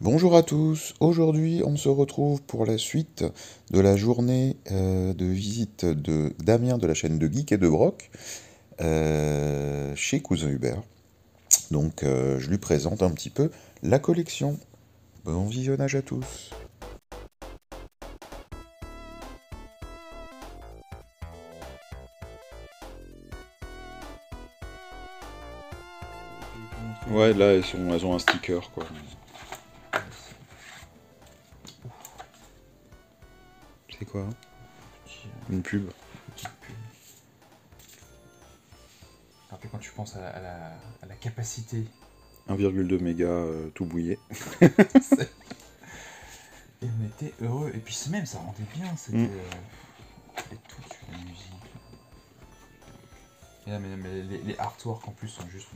Bonjour à tous, aujourd'hui on se retrouve pour la suite de la journée de visite de Damien de la chaîne de Geek et de Brock chez Cousin Hubert. Donc je lui présente un petit peu la collection. Bon visionnage à tous. Ouais, là elles ont un sticker quoi. C'est quoi? Une pub. Petite pub. Après, quand tu penses à la capacité. 1,2 mégas tout bouillé. Et on était heureux. Et puis même, ça rendait bien. C'était et tout sur la musique. Et là, mais les artworks en plus sont juste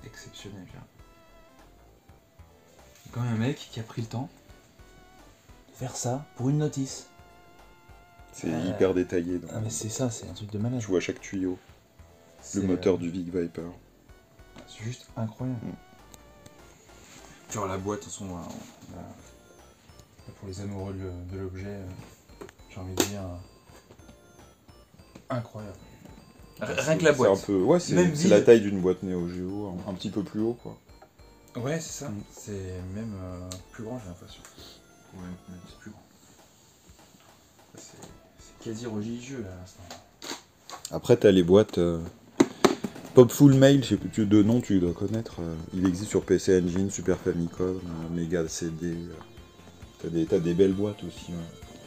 exceptionnels. Il y a quand même un mec qui a pris le temps de faire ça pour une notice. C'est hyper détaillé. Ah mais c'est ça, c'est un truc de malade. Je vois chaque tuyau. Le moteur du Vic Viper. C'est juste incroyable. Tu vois la boîte, de toute façon, pour les amoureux de l'objet, j'ai envie de dire, incroyable. Rien que la boîte. C'est un peu, ouais, c'est la taille d'une boîte Neo Geo, un petit peu plus haut, quoi. Ouais, c'est ça. C'est même plus grand, j'ai l'impression. Ouais, même c'est plus grand. C'est quasi religieux là, à l'instant. Après, t'as les boîtes Popful Mail, je sais plus de nom, tu dois connaître. Il existe sur PC Engine, Super Famicom, Mega CD. T'as des belles boîtes aussi. Ouais.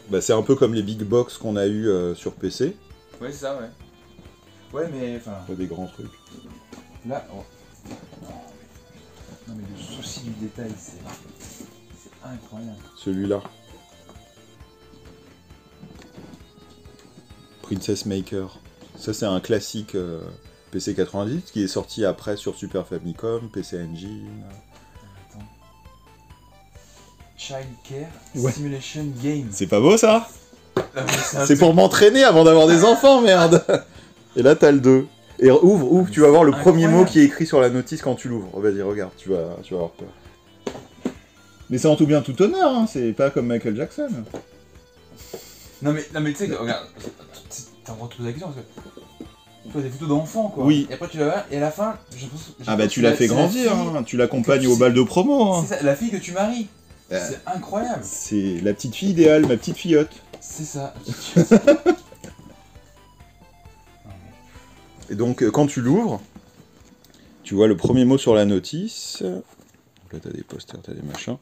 Bah, c'est un peu comme les big box qu'on a eu sur PC. Ouais, c'est ça, ouais. Ouais, mais enfin. T'as des grands trucs. Là, oh. Non, mais le souci du détail, c'est incroyable. Celui-là. Princess Maker. Ça, c'est un classique PC 90 qui est sorti après sur Super Famicom, PC Engine. Attends. Child Care Ouais. Simulation Game. C'est pas beau ça? C'est pour m'entraîner avant d'avoir des enfants, merde. Et là, t'as le 2. Et ouvre, tu vas voir le premier mot qui est écrit sur la notice quand tu l'ouvres. Oh, vas-y, regarde, tu vas avoir peur. Mais c'est en tout bien tout honneur, hein. C'est pas comme Michael Jackson. Non mais tu sais, regarde, t'as retrouvé la question parce que tu vois des photos d'enfants quoi. Oui. Et après tu la vois et à la fin, Ah bah tu l'as fait grandir, hein. Tu l'accompagnes au bal de promo. Hein. C'est ça, la fille que tu maries. C'est incroyable. C'est la petite fille idéale, ma petite fillotte. C'est ça. Et donc quand tu l'ouvres, tu vois le premier mot sur la notice. Là t'as des posters, t'as des machins.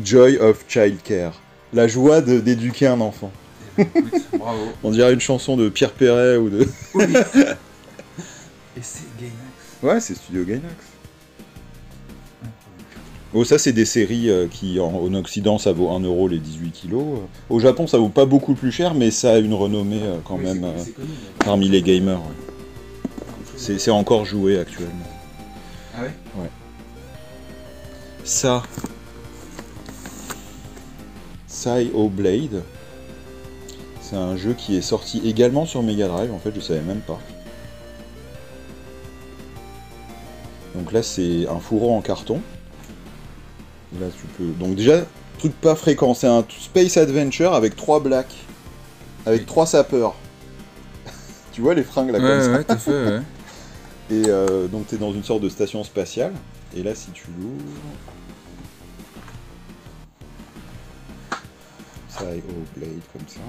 Joy of Childcare. La joie d'éduquer un enfant. Écoute, bravo. On dirait une chanson de Pierre Perret ou de... Oui. Et c'est Gainax. Ouais, c'est Studio Gainax. Oh, ça, c'est des séries qui, en Occident, ça vaut 1€ les 18 kilos. Au Japon, ça vaut pas beaucoup plus cher, mais ça a une renommée quand même c'est connu, parmi les gamers. Ouais. C'est encore joué actuellement. Ah ouais? Ouais. Ça... Psy-O Blade. C'est un jeu qui est sorti également sur Mega Drive, en fait, je savais même pas. Donc là, c'est un fourreau en carton. Là, tu peux... Donc déjà, truc pas fréquent, c'est un Space Adventure avec 3 blacks. Avec 3 sapeurs. Tu vois les fringues là comme ça? Ouais, t'as fait, ouais. Et donc t'es dans une sorte de station spatiale. Et là, si tu l'ouvres... Psy-O Blade, comme ça.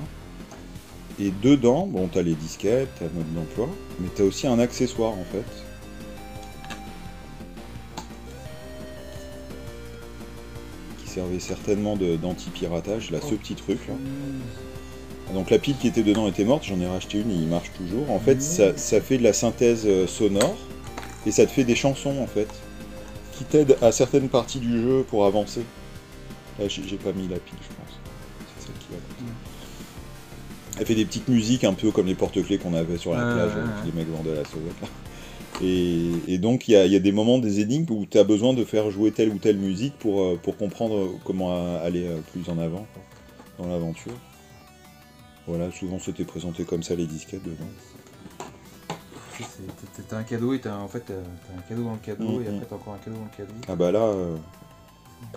Et dedans, bon, t'as les disquettes, t'as le mode d'emploi, mais t'as aussi un accessoire en fait. Qui servait certainement d'anti-piratage, là, ce petit truc là. Donc la pile qui était dedans était morte, j'en ai racheté une et il marche toujours. En fait, ça fait de la synthèse sonore et ça te fait des chansons en fait, qui t'aident à certaines parties du jeu pour avancer. Là, j'ai pas mis la pile, je pense. C'est celle qui va côté. Elle fait des petites musiques un peu comme les porte-clés qu'on avait sur la plage, que les mecs vendaient à la sauvette. Là. Et donc il y a des moments des énigmes où tu as besoin de faire jouer telle ou telle musique pour comprendre comment aller plus en avant quoi, dans l'aventure. Voilà, souvent c'était présenté comme ça les disquettes dedans. T'as un cadeau et t'as un cadeau dans le cadeau et après t'as encore un cadeau dans le cadeau. Ah bah là,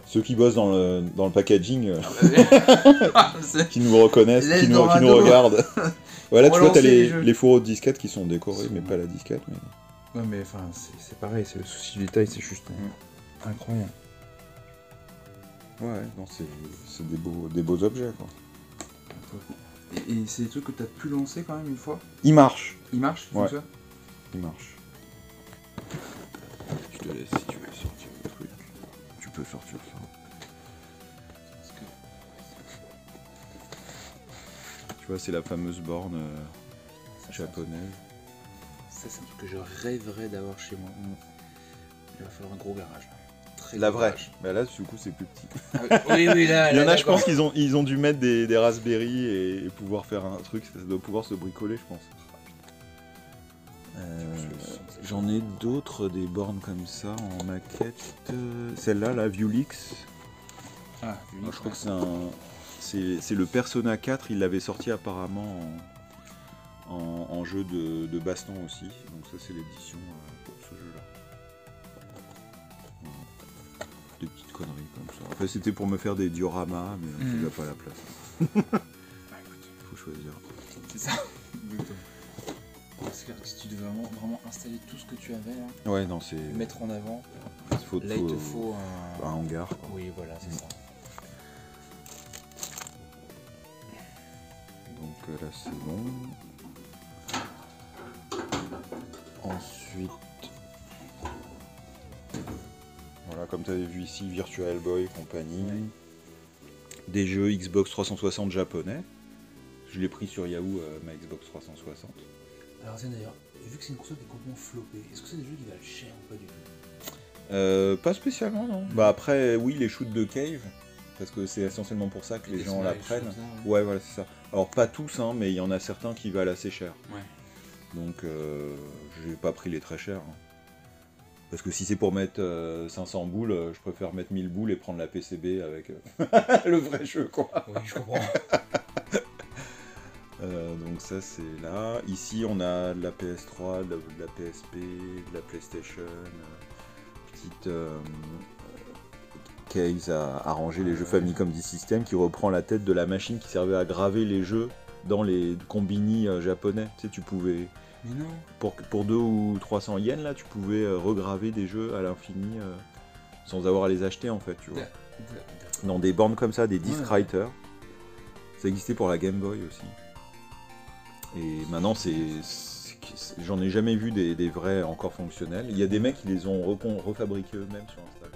ceux qui bossent dans le packaging, qui nous reconnaissent, qui nous regardent. Voilà, tu vois, t'as les fourreaux de disquettes qui sont décorés, mais pas la disquette. Mais... Ouais, mais enfin, c'est pareil, c'est le souci du détail, c'est juste incroyable. Ouais, non, c'est des beaux objets, quoi. Et c'est des trucs que t'as pu lancer quand même une fois? Il marche. Il marche? Ouais. Il marche. Je te laisse si tu veux sortir le truc. Tu peux sortir ça. Tu vois, c'est la fameuse borne japonaise. Ça, c'est un truc que je rêverais d'avoir chez moi. Il va falloir un gros garage. La vraie. Bah là, du coup, c'est plus petit. Oui, là. Il y en a, je pense qu'ils ont dû mettre des Raspberry et pouvoir faire un truc. Ça doit pouvoir se bricoler, je pense. J'en ai d'autres, des bornes comme ça en maquette. Celle-là, la Viewlix. Ah, Viewlix. Je crois que c'est le Persona 4. Il l'avait sorti apparemment en jeu de baston aussi. Donc ça, c'est l'édition pour ce jeu-là. Des petites conneries comme ça. Enfin, c'était pour me faire des dioramas, mais il n'a pas la place. Faut choisir. C'est ça. Parce que si tu devais vraiment installer tout ce que tu avais là, ouais, non, c'est mettre en avant, là il te faut un hangar, quoi. Oui, voilà, c'est ça. Donc là, c'est bon. Ensuite, voilà, comme tu avais vu ici, Virtual Boy et compagnie. Ouais. Des jeux Xbox 360 japonais. Je l'ai pris sur Yahoo, ma Xbox 360. Alors tiens d'ailleurs, vu que c'est une console qui est complètement floppée, est-ce que c'est des jeux qui valent cher ou pas du tout? Pas spécialement, non. Bah après, oui, les shoots de Cave, parce que c'est essentiellement pour ça que les gens la prennent. Ça, ouais, voilà, c'est ça. Alors pas tous, hein, mais il y en a certains qui valent assez cher. Ouais. Donc j'ai pas pris les très chers. Hein. Parce que si c'est pour mettre 500 boules, je préfère mettre 1000 boules et prendre la PCB avec le vrai jeu, quoi. Oui, je comprends. Donc ça c'est là. Ici on a de la PS3, de la PSP, de la PlayStation, petite case à ranger les jeux Famicom Disk-System qui reprend la tête de la machine qui servait à graver les jeux dans les combini japonais. Tu sais, tu pouvais... Mais non. Pour 2 ou 300 yens là, tu pouvais regraver des jeux à l'infini sans avoir à les acheter en fait, tu vois. Dans des bornes comme ça, des disc writers. Ça existait pour la Game Boy aussi. Et maintenant, j'en ai jamais vu des vrais encore fonctionnels. Il y a des mecs qui les ont refabriqués eux-mêmes sur Instagram.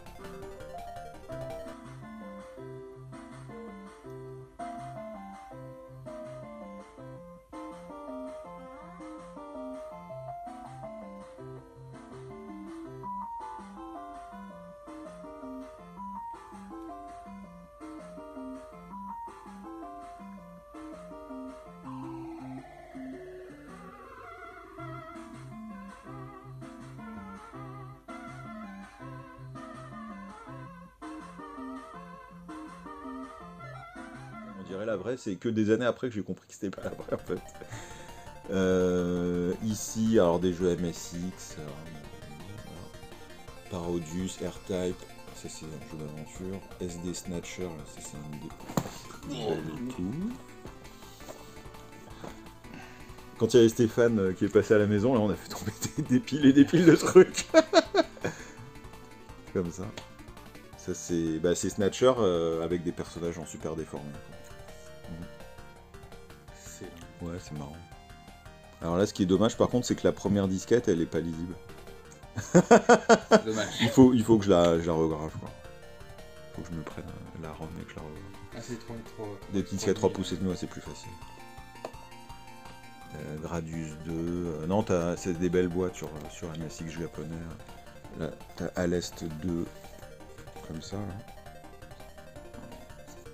La vraie, c'est que des années après que j'ai compris que c'était pas la vraie en fait. Ici, alors des jeux MSX, Parodius, R-Type, ça c'est un jeu d'aventure, SD Snatcher, là, ça c'est un des tout. Quand il y avait Stéphane qui est passé à la maison, là on a fait tomber des piles et des piles de trucs. Comme ça. Ça c'est Snatcher avec des personnages en super déformés. Ouais, c'est marrant. Alors là, ce qui est dommage par contre, c'est que la première disquette, elle est pas lisible. C'est dommage. il faut que je la regrave, quoi. Faut que je me prenne la ROM et que je la regrave. Ah, c'est trop... Des petites disquettes 3 pouces et demi, ouais, c'est plus facile. Gradius 2... non, c'est des belles boîtes sur MSX japonais. Là, t'as Alest 2, comme ça, là.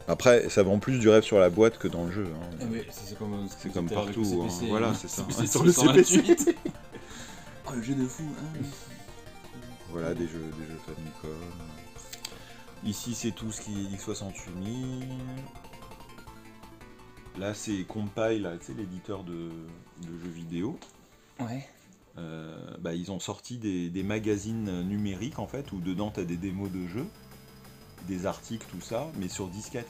Après, ça vend plus du rêve sur la boîte que dans le jeu. Hein. C'est comme partout. CPC, hein. Voilà, c'est ça. Sur le CPC. Oh, le jeu de fou. Hein. Voilà, des jeux Famicom. Ici, c'est tout ce qui est X68000. Là, c'est Compile, tu sais, l'éditeur de jeux vidéo. Ouais. ils ont sorti des magazines numériques en fait, où dedans tu as des démos de jeux, des articles, tout ça, mais sur disquette.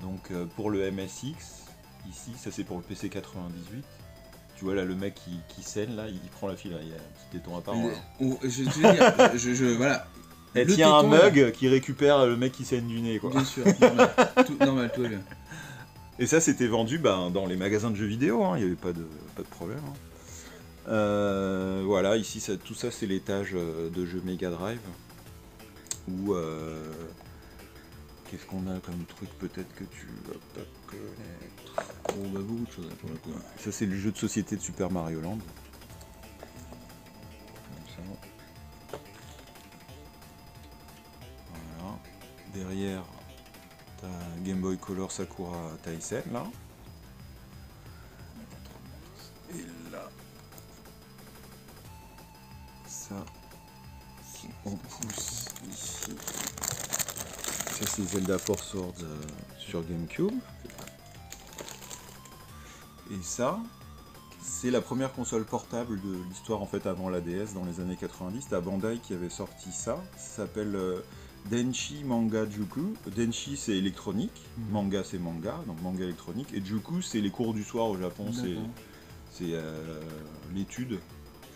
Donc pour le MSX, ici, ça c'est pour le PC 98. Tu vois là le mec qui scène là, il prend la file, il y a un petit téton apparent. Je te veux dire, voilà. Et il y a un mug qui récupère le mec qui saigne du nez, quoi. Bien sûr, normal, tout va bien. Et ça c'était vendu dans les magasins de jeux vidéo, il n'y avait pas de problème. Voilà, ici tout ça c'est l'étage de jeux Mega Drive. Où qu'est-ce qu'on a comme truc peut-être que tu vas pas connaître. On a beaucoup de choses pour le coup. Ça c'est le jeu de société de Super Mario Land. Voilà. Derrière, t'as Game Boy Color Sakura Taisen là. Et là, ça, on pousse ici. Ça c'est Zelda Force Swords sur GameCube. Et ça, c'est la première console portable de l'histoire en fait avant la DS dans les années 90. T'as Bandai qui avait sorti ça. Ça s'appelle Denshi Manga Juku. Denshi c'est électronique, manga c'est manga, donc manga électronique. Et Juku c'est les cours du soir au Japon, c'est l'étude,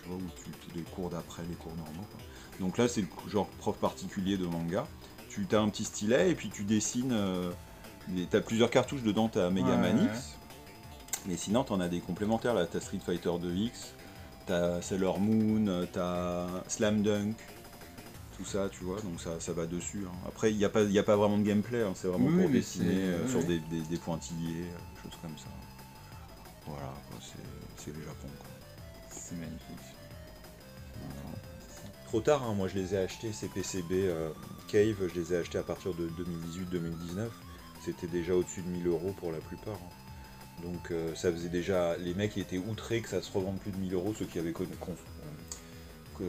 tu vois, où les cours d'après, les cours normaux, quoi. Donc là c'est le genre prof particulier de manga. Tu as un petit stylet et puis tu dessines, t'as plusieurs cartouches dedans, t'as Megaman X. Mais sinon, t'en as des complémentaires, là, t'as Street Fighter 2X, t'as Sailor Moon, t'as Slam Dunk, tout ça, tu vois, donc ça va dessus. Après, il n'y a pas vraiment de gameplay, c'est vraiment pour dessiner sur des pointillés, choses comme ça. Voilà, c'est le Japon, quoi. C'est magnifique. Voilà. Trop tard, moi je les ai achetés, ces PCB Cave, je les ai achetés à partir de 2018-2019. C'était déjà au-dessus de 1000 € pour la plupart. Donc ça faisait déjà... Les mecs étaient outrés que ça se revende plus de 1000 €, ceux qui avaient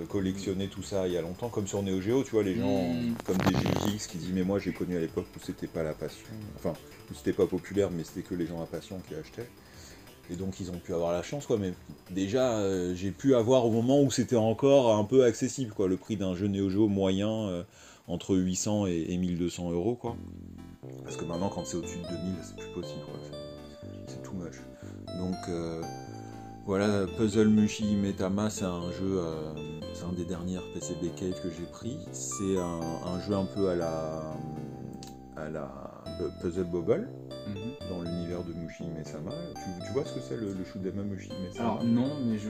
collectionné tout ça il y a longtemps, comme sur Neo Geo, tu vois, les gens comme des GGX qui disent mais moi j'ai connu à l'époque où c'était pas la passion, enfin où c'était pas populaire mais c'était que les gens à passion qui achetaient. Et donc ils ont pu avoir la chance, quoi, mais déjà j'ai pu avoir au moment où c'était encore un peu accessible, quoi, le prix d'un jeu Neo Geo moyen entre 800 et 1200 €, quoi. Parce que maintenant quand c'est au-dessus de 2000 c'est plus possible, quoi. C'est too much. Donc voilà, Puzzle Mushi Metama, c'est un jeu, c'est un des derniers PCB Cave que j'ai pris. C'est un jeu un peu à la Puzzle Bobble, dans l'univers de Mushi Mesama. Tu vois ce que c'est le shoot'em up Mushi Mesama? Alors non, mais je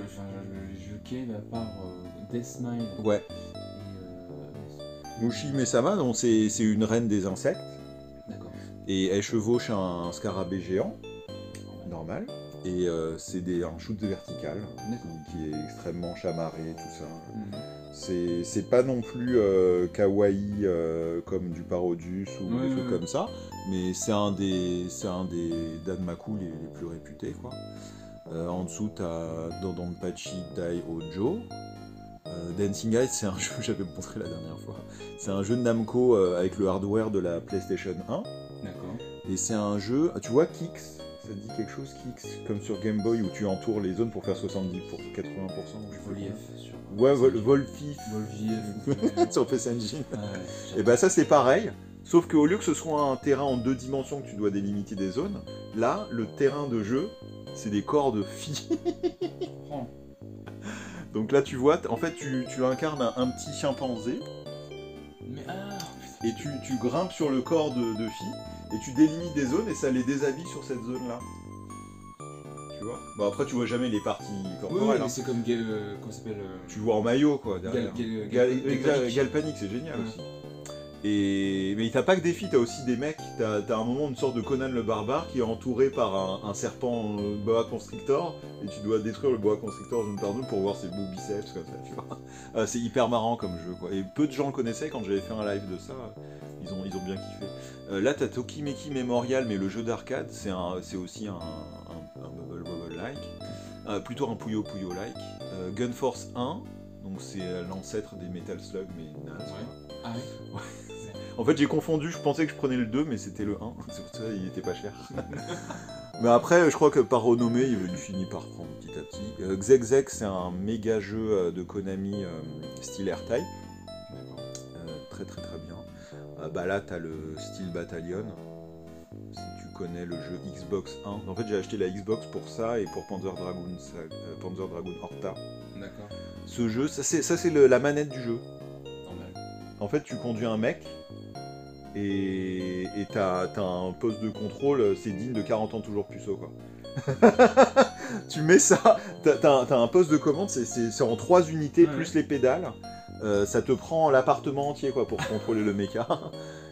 cave à part Death Smile. Ouais. Mushi Mesama, donc c'est une reine des insectes. D'accord. Et elle chevauche un scarabée géant, normal. Et c'est un shoot vertical qui est extrêmement chamarré, tout ça. C'est pas non plus kawaii comme du Parodius ou des trucs comme ça, mais c'est un des Danmaku les plus réputés, quoi. En dessous, t'as Dodonpachi Dai Ojo. Dancing Eyes, c'est un jeu que j'avais montré la dernière fois. C'est un jeu de Namco avec le hardware de la PlayStation 1. D'accord. Et c'est un jeu, tu vois, Kix, ça te dit quelque chose, Kix, comme sur Game Boy où tu entoures les zones pour faire 70 pour 80%. Volif sur. Ouais, Volfif. Sur PC Engine. Et bah ça c'est pareil, sauf qu'au lieu que ce soit un terrain en 2 dimensions que tu dois délimiter des zones, là, le terrain de jeu, c'est des corps de filles. Donc là tu vois, en fait tu incarnes un petit chimpanzé. Mais et tu grimpes sur le corps de filles, et tu délimites des zones et ça les déshabille sur cette zone-là. Tu vois. Bon après tu vois jamais les parties corporelles. Oui, mais c'est comme comment ça s'appelle Tu vois en maillot, quoi, derrière. Galpanic, c'est génial aussi. Mais t'as pas que des filles, t'as aussi des mecs. T'as un moment une sorte de Conan le barbare qui est entouré par un serpent boa constrictor, et tu dois détruire le boa constrictor zone par zone pour voir ses beaux biceps comme ça, tu vois. C'est hyper marrant comme jeu, quoi. Et peu de gens le connaissaient. Quand j'avais fait un live de ça, ils ont bien kiffé. Là t'as Tokimeki Memorial, mais le jeu d'arcade, c'est aussi un Bubble Bobble-like, plutôt un Puyo Puyo-like. Gun Force 1, donc c'est l'ancêtre des Metal Slug, mais naze. Ah ouais. En fait j'ai confondu, je pensais que je prenais le 2 mais c'était le 1, c'est pour ça il était pas cher. Mais après, je crois que par renommée, il finit par prendre petit à petit. Xexek, c'est un méga jeu de Konami style R-Type. Très très très bien. Bah là, t'as le Steel Battalion. Si tu connais le jeu Xbox 1. En fait, j'ai acheté la Xbox pour ça et pour Panzer Dragoon Horta. D'accord. Ce jeu, ça c'est la manette du jeu. Normal. En fait, tu conduis un mec et t'as un poste de contrôle, c'est digne de 40 ans toujours puceau, quoi. Tu mets ça, t'as un poste de commande, c'est en 3 unités plus les pédales. Ça te prend l'appartement entier, quoi, pour contrôler le mecha.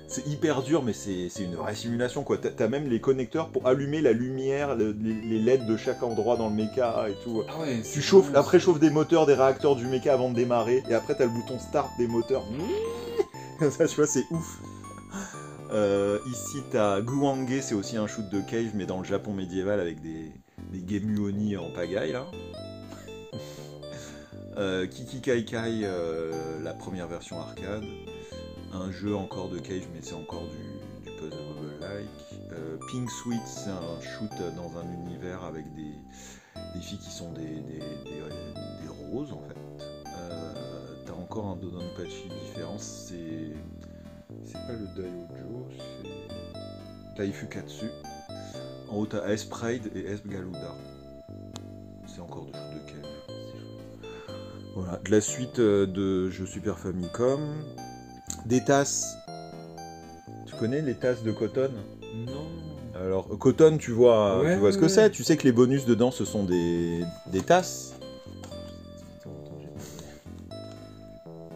C'est hyper dur, mais c'est une vraie simulation, quoi. T'as même les connecteurs pour allumer la lumière, les LED de chaque endroit dans le mecha et tout. Ah ouais, tu chauffes, la préchauffe des moteurs, des réacteurs du mecha avant de démarrer, et après t'as le bouton start des moteurs. Comme ça, tu vois, c'est ouf. Ici, t'as Guange, c'est aussi un shoot de cave, mais dans le Japon médiéval avec des Gemuoni en pagaille, là. Kiki Kai Kai, la première version arcade. Un jeu encore de cave, mais c'est encore du puzzle-like. Pink Sweet, c'est un shoot dans un univers avec des filles qui sont des roses, en fait. T'as encore un Dodonpachi différent, c'est pas le Daiojo, c'est Taifukatsu. En haut, t'as S-Pride et S-Galuda. C'est encore de shoot de cave. Voilà, de la suite de jeux Super Famicom. Des tasses. Tu connais les tasses de Cotton? Non. Alors, Cotton, tu vois ce que c'est. Tu sais que les bonus dedans, ce sont des tasses.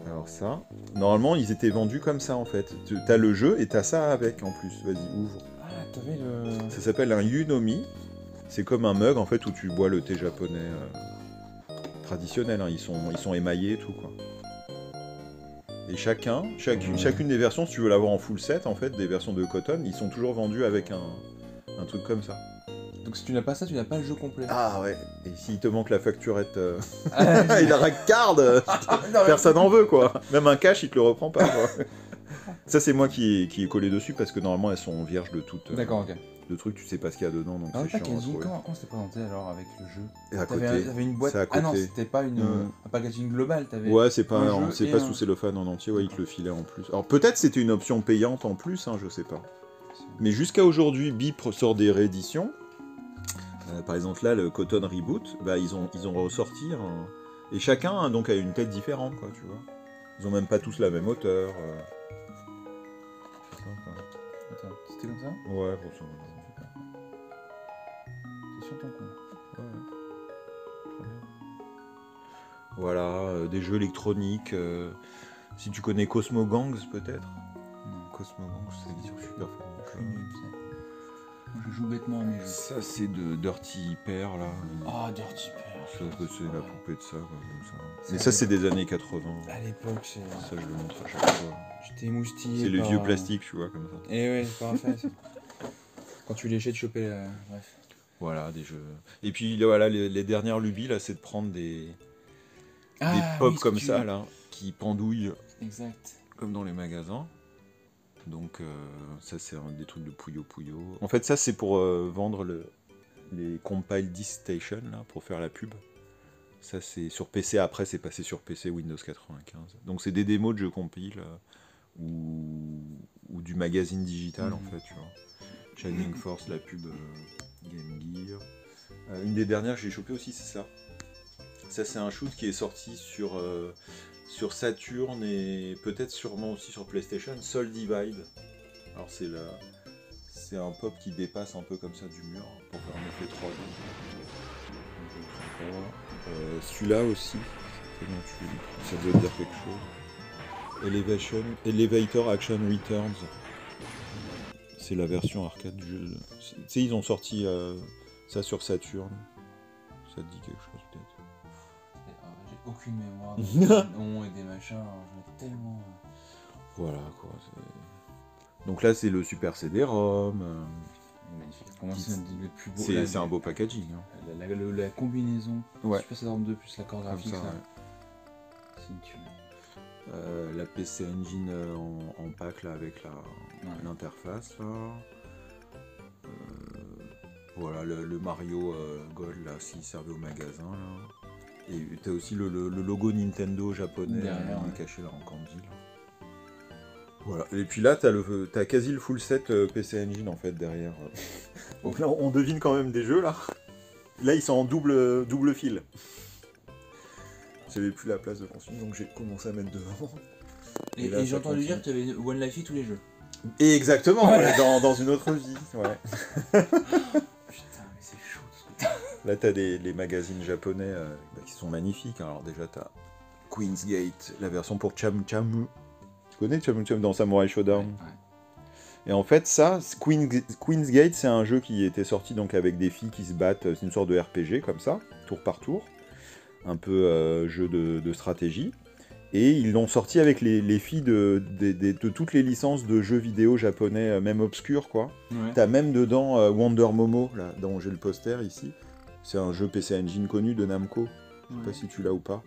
Alors ça, normalement, ils étaient vendus comme ça, en fait. T'as le jeu et t'as ça avec, en plus. Vas-y, ouvre. Ah, t'avais le... Ça s'appelle un Yunomi. C'est comme un mug, en fait, où tu bois le thé japonais traditionnel. Hein. Ils sont émaillés et tout, quoi. Et chacune des versions, si tu veux l'avoir en full set, en fait, des versions de Cotton, ils sont toujours vendus avec un truc comme ça. Donc si tu n'as pas ça, tu n'as pas le jeu complet. Ah ouais, et s'il te manque la facturette, il la racarde, personne n'en veut, quoi. Même un cash, il te le reprend pas, quoi. Ça, c'est moi qui ai collé dessus, parce que normalement, elles sont vierges de toutes. D'accord, ok. De trucs, tu sais pas ce qu'il y a dedans, donc Ah, c'est chiant à trouver. comment c'était présenté alors avec le jeu? Et à T'avais côté, une boîte. c'est à côté. Ah non, c'était pas un packaging global. Ouais, c'est pas un sous cellophane en entier, ouais, il te le filait en plus. Alors peut-être c'était une option payante en plus, hein, je sais pas. Mais jusqu'à aujourd'hui, Bip sort des rééditions. Par exemple là, le Cotton Reboot, bah, ils ont ressorti et chacun hein, donc a une tête différente, quoi, tu vois. Ils ont même pas tous la même hauteur. Attends, c'était comme ça? Ouais, grosso modo. C'est sur ton compte. Ouais. Très bien. Voilà, des jeux électroniques. Si tu connais Cosmo Gangs, peut-être. Cosmo Gangs, c'est sur Super Famicom. Moi, je joue bêtement à mes jeux. Ça, c'est de Dirty Pair, là. Ah, Dirty Pair. Ça, c'est la poupée de ça, quoi, comme ça. Mais ça, c'est des années 80. À l'époque, c'est... Ça, je le montre à chaque fois. J'étais émoustillé. C'est le vieux plastique, tu vois, comme ça. Et ouais, c'est parfait. Quand tu léchais, tu chopais... Bref. Voilà, des jeux... Et puis, voilà, les dernières lubies, là, c'est de prendre des pop comme ça, là, qui pendouillent. Exact. Comme dans les magasins. Donc, ça, c'est des trucs de Puyo Puyo. En fait, ça, c'est pour vendre les Compile Disc Station, là, pour faire la pub. Ça, c'est sur PC. Après, c'est passé sur PC Windows 95. Donc, c'est des démos de jeux compile ou du magazine digital, en fait, tu vois. Shining Force, la pub Game Gear. Une des dernières que j'ai chopé aussi, c'est ça. Ça, c'est un shoot qui est sorti sur Saturn et peut-être sûrement aussi sur PlayStation, Soul Divide. Alors c'est un pop qui dépasse un peu comme ça du mur pour faire un effet 3D. Celui-là aussi, ça doit dire quelque chose. Elevator Action Returns. C'est la version arcade du jeu. Tu sais, ils ont sorti ça sur Saturn. Ça te dit quelque chose peut-être? J'ai aucune mémoire des noms et des machins, j'en ai tellement... Voilà quoi. Donc là c'est le Super CD-ROM. Magnifique. Comment c'est le plus beau? C'est un beau packaging. Hein. La combinaison. Ouais. Super CD-ROM 2 plus l'accord graphique. Ça, là. ouais. C'est une tuile. La PC Engine en pack là avec l'interface là. Voilà, le Mario Gold, là, s'il servait au magasin, là. Et t'as aussi le logo Nintendo japonais caché là en candy, là. Voilà, et puis là, t'as quasi le full set PC Engine, en fait, derrière. Donc là, on devine quand même des jeux, là. Là, ils sont en double fil. J'avais plus la place de construire, donc j'ai commencé à mettre devant. Et j'ai entendu dire que tu avais One Life tous les jeux. Et exactement, ouais, dans une autre vie. Ouais. Putain, mais c'est chaud ce truc. Là, t'as les magazines japonais qui sont magnifiques. Alors déjà, t'as Queen's Gate, la version pour Chamu Chamu. Tu connais Chamu Chamu dans Samurai Shodown? Ouais. Et en fait, ça, Queen's Gate, c'est un jeu qui était sorti donc avec des filles qui se battent. C'est une sorte de RPG comme ça, tour par tour. Un peu jeu de stratégie. Et ils l'ont sorti avec les filles de toutes les licences de jeux vidéo japonais, même obscurs, quoi. Ouais. T'as même dedans Wonder Momo, là, dont j'ai le poster ici. C'est un jeu PC Engine connu de Namco. Je sais pas si tu l'as ou pas.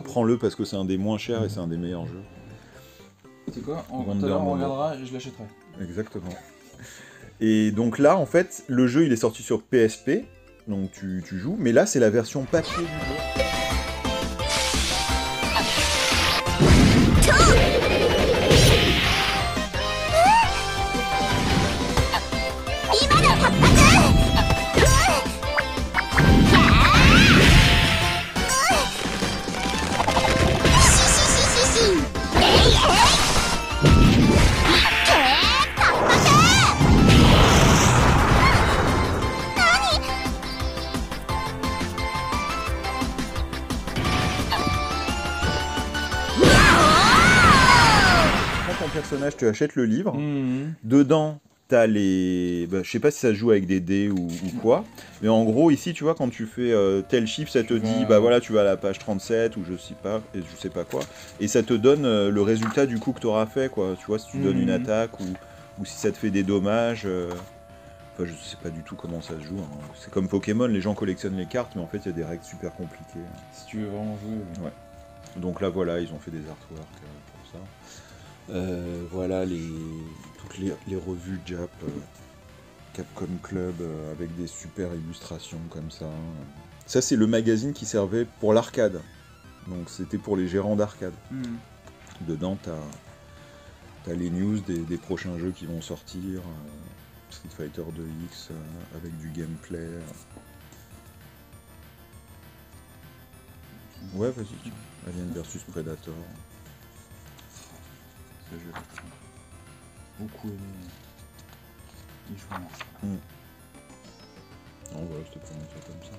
Prends-le parce que c'est un des moins chers et c'est un des meilleurs jeux. C'est quoi? On regardera et je l'achèterai. Exactement. Et donc là, en fait, le jeu, il est sorti sur PSP. Donc tu joues, mais là c'est la version papier du jeu. Personnage, tu achètes le livre, dedans t'as les... je sais pas si ça se joue avec des dés ou quoi, mais en gros ici tu vois quand tu fais tel chiffre ça te dit voilà tu vas à la page 37 ou je sais pas quoi, et ça te donne le résultat du coup que t'auras fait quoi, tu vois si tu donnes une attaque ou si ça te fait des dommages, enfin je sais pas du tout comment ça se joue, hein. C'est comme Pokémon, les gens collectionnent les cartes mais en fait il y a des règles super compliquées. Si tu veux vraiment jouer. Ouais. Donc là voilà, ils ont fait des artworks pour ça. Voilà toutes les revues Jap, Capcom Club avec des super illustrations comme ça. Ça c'est le magazine qui servait pour l'arcade. Donc c'était pour les gérants d'arcade. Dedans t'as les news des prochains jeux qui vont sortir. Street Fighter 2X avec du gameplay. Ouais vas-y. Alien vs Predator. Ce jeu, j'ai beaucoup aimé les joueurs. Non, voilà, c'était pour montrer comme ça.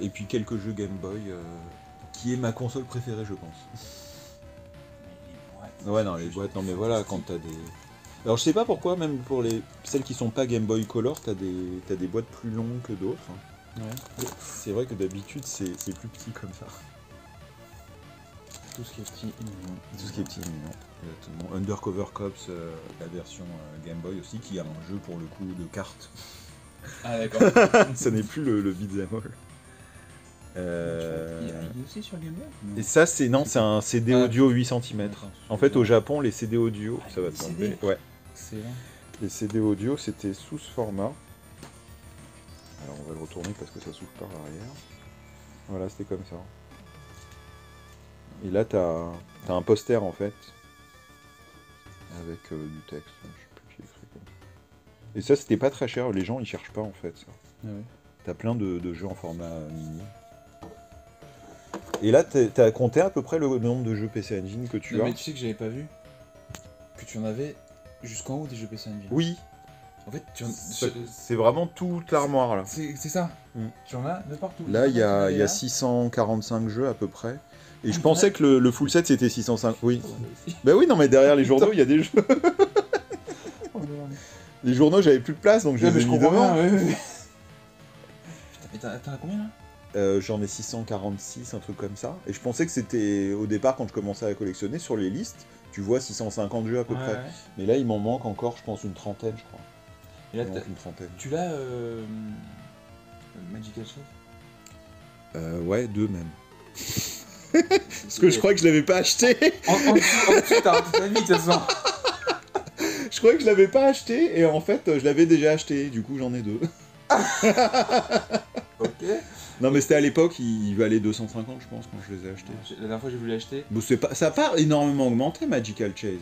Et puis quelques jeux Game Boy, qui est ma console préférée, je pense. Les boîtes. Ouais, non, les boîtes, non, mais voilà, quand t'as des... Alors, je sais pas pourquoi, même pour celles qui sont pas Game Boy Color, t'as des boîtes plus longues que d'autres. Ouais. C'est vrai que d'habitude, c'est plus petit comme ça. Tout ce qui est petit, tout ce qui est petit, exactement. Undercover Cops, la version Game Boy aussi, qui a un jeu pour le coup de cartes. Ah d'accord. Ça n'est plus le beat'em all. Il est aussi sur Game Boy. Et ça, c'est un CD audio 8 cm. En fait, au Japon, les CD audio, ça va te tomber. Ouais. Excellent. Les CD audio, c'était sous ce format. Alors, on va le retourner parce que ça s'ouvre par l'arrière. Voilà, c'était comme ça. Et là, t'as un poster en fait, avec du texte, je sais plus qui écrit comme ça. Et ça, c'était pas très cher, les gens ils cherchent pas en fait ça. Ah ouais. T'as plein de jeux en format mini. Et là, t'as compté à peu près le nombre de jeux PC Engine que tu as. Mais tu sais que j'avais pas vu que tu en avais jusqu'en haut des jeux PC Engine. Oui. En fait, c'est vraiment toute l'armoire là. C'est ça. Tu en as de partout. Là, il y a 645 jeux à peu près. Et je pensais que le full set c'était 605. Oui. Bah oui, non, mais derrière les journaux, il y a des jeux. Les journaux, j'avais plus de place donc je les ai mis devant. Mais t'en as combien là? J'en ai 646, un truc comme ça. Et je pensais que c'était au départ, quand je commençais à collectionner sur les listes, tu vois 650 jeux à peu près. Ouais. Mais là, il m'en manque encore, je pense, une trentaine, je crois. Et là, une trentaine. Tu l'as Magical Shop? Ouais, 2 même. Parce que je crois que je l'avais pas acheté. En dessous, t'as raté ta vie, de toute façon. Je Je croyais que je l'avais pas acheté, et en fait, je l'avais déjà acheté. Du coup, j'en ai 2. Ok. Non, mais c'était à l'époque, il valait 250, je pense, quand je les ai achetés. La dernière fois, j'ai voulu l'acheter. Bon, ça n'a pas énormément augmenté, Magical Chase.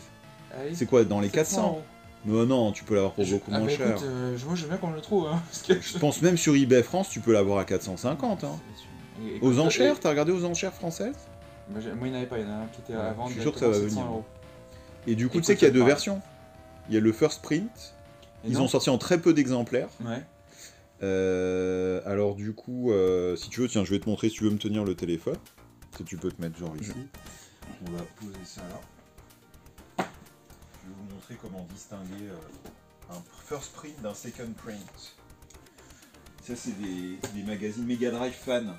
Ah oui. C'est quoi, dans les 400 €. Non, non, tu peux l'avoir pour beaucoup moins cher. Écoute, moi, je veux bien qu'on me le trouve. Hein, parce que Je pense même sur eBay France, tu peux l'avoir à 450. Hein. Aux enchères, t'as regardé aux enchères françaises? Moi, il n'y en avait pas, il y en a un qui était à vendre. Je suis sûr que ça va venir. 700 €. Et du coup, tu sais qu'il y a 2 versions. Il y a le First Print. Ils ont sorti en très peu d'exemplaires. Ouais. Alors du coup, si tu veux, tiens, je vais te montrer, si tu veux me tenir le téléphone. Si tu peux te mettre genre ici. On va poser ça là. Je vais vous montrer comment distinguer un first print d'un second print. Ça, c'est des magazines Mega Drive Fan.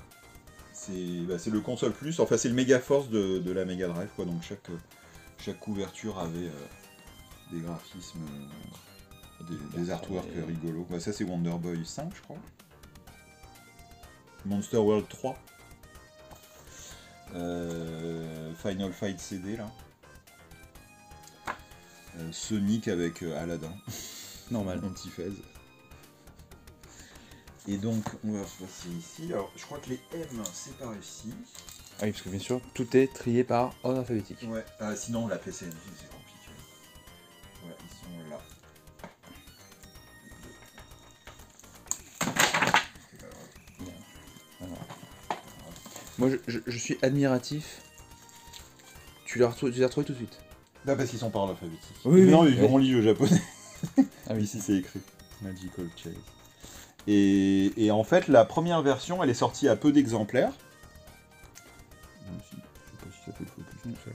C'est le console plus, enfin c'est le Mega Force de la Mega Drive, quoi. Donc chaque couverture avait des graphismes, des artworks rigolos. Bah, ça c'est Wonder Boy 5, je crois. Monster World 3. Final Fight CD là. Sonic avec Aladdin. Normal. Un petit fez. Et donc, on va passer ici. Alors, je crois que les M, c'est par ici. Ah oui, parce que bien sûr, tout est trié par ordre alphabétique. Ouais. Sinon, la PC Engine, c'est compliqué. Ouais, ils sont là. Moi, je suis admiratif. Tu les as retrouvés tout de suite. Là, parce qu'ils sont par alphabétique. Oui, non, oui, ils oui. ont lu au japonais. Ah oui, Ici, c'est écrit. Magical Chase. Et en fait, la première version, elle est sortie à peu d'exemplaires. Je sais pas si ça fait le focus, non, ça.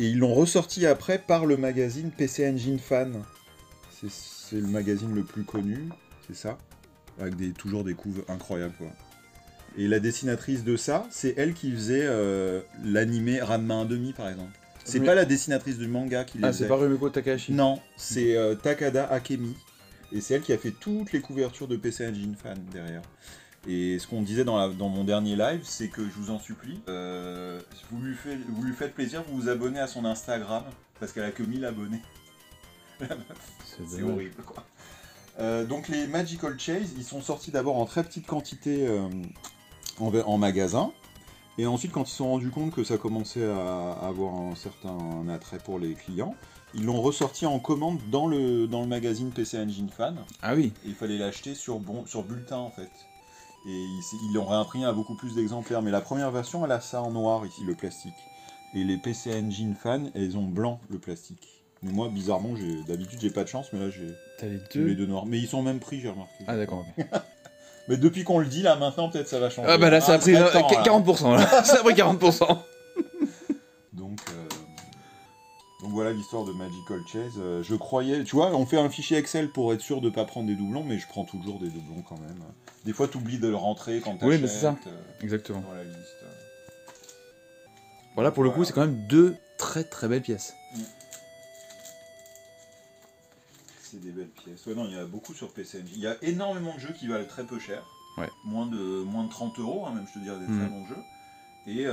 Et ils l'ont ressorti après par le magazine PC Engine Fan. C'est le magazine le plus connu, c'est ça. Avec toujours des couves incroyables, quoi. Et la dessinatrice de ça, c'est elle qui faisait l'animé Ranma 1/2, par exemple. C'est pas la dessinatrice du manga qui les faisait. Ah, c'est pas Rumiko Takahashi. Non, c'est Takada Akemi. Et c'est elle qui a fait toutes les couvertures de PC Engine Fan derrière. Et ce qu'on disait dans mon dernier live, c'est que je vous en supplie, vous lui faites plaisir, vous vous abonnez à son Instagram, parce qu'elle a que 1000 abonnés. C'est horrible, quoi. Donc les Magical Chase, ils sont sortis d'abord en très petite quantité en magasin. Et ensuite, quand ils se sont rendus compte que ça commençait à avoir un certain attrait pour les clients, ils l'ont ressorti en commande dans le magazine PC Engine Fan. Ah oui. Et il fallait l'acheter sur bulletin, en fait. Et ils l'ont réimprimé à beaucoup plus d'exemplaires. Mais la première version, elle a ça en noir, ici, le plastique. Et les PC Engine Fan, elles ont blanc, le plastique. Mais moi, bizarrement, d'habitude, j'ai pas de chance, mais là, j'ai les deux noirs. Mais ils sont même pris, j'ai remarqué. Ah d'accord, ok. Mais depuis qu'on le dit, là, maintenant, peut-être ça va changer. Ah bah là, ça a pris serait temps, 40%, là. Ça a pris 40%. Donc voilà l'histoire de Magical Chase. Je croyais, tu vois, on fait un fichier Excel pour être sûr de pas prendre des doublons, mais je prends toujours des doublons quand même. Des fois, t'oublies de le rentrer quand t'achètes. Oui, mais c'est ça. Exactement. Dans la liste. Voilà, pour le coup, c'est quand même 2 très très belles pièces. C'est des belles pièces. Ouais, non, il y a beaucoup sur PC Engine. Il y a énormément de jeux qui valent très peu cher. Ouais. Moins de 30 €, hein, même, je te dirais, des très bons jeux. Et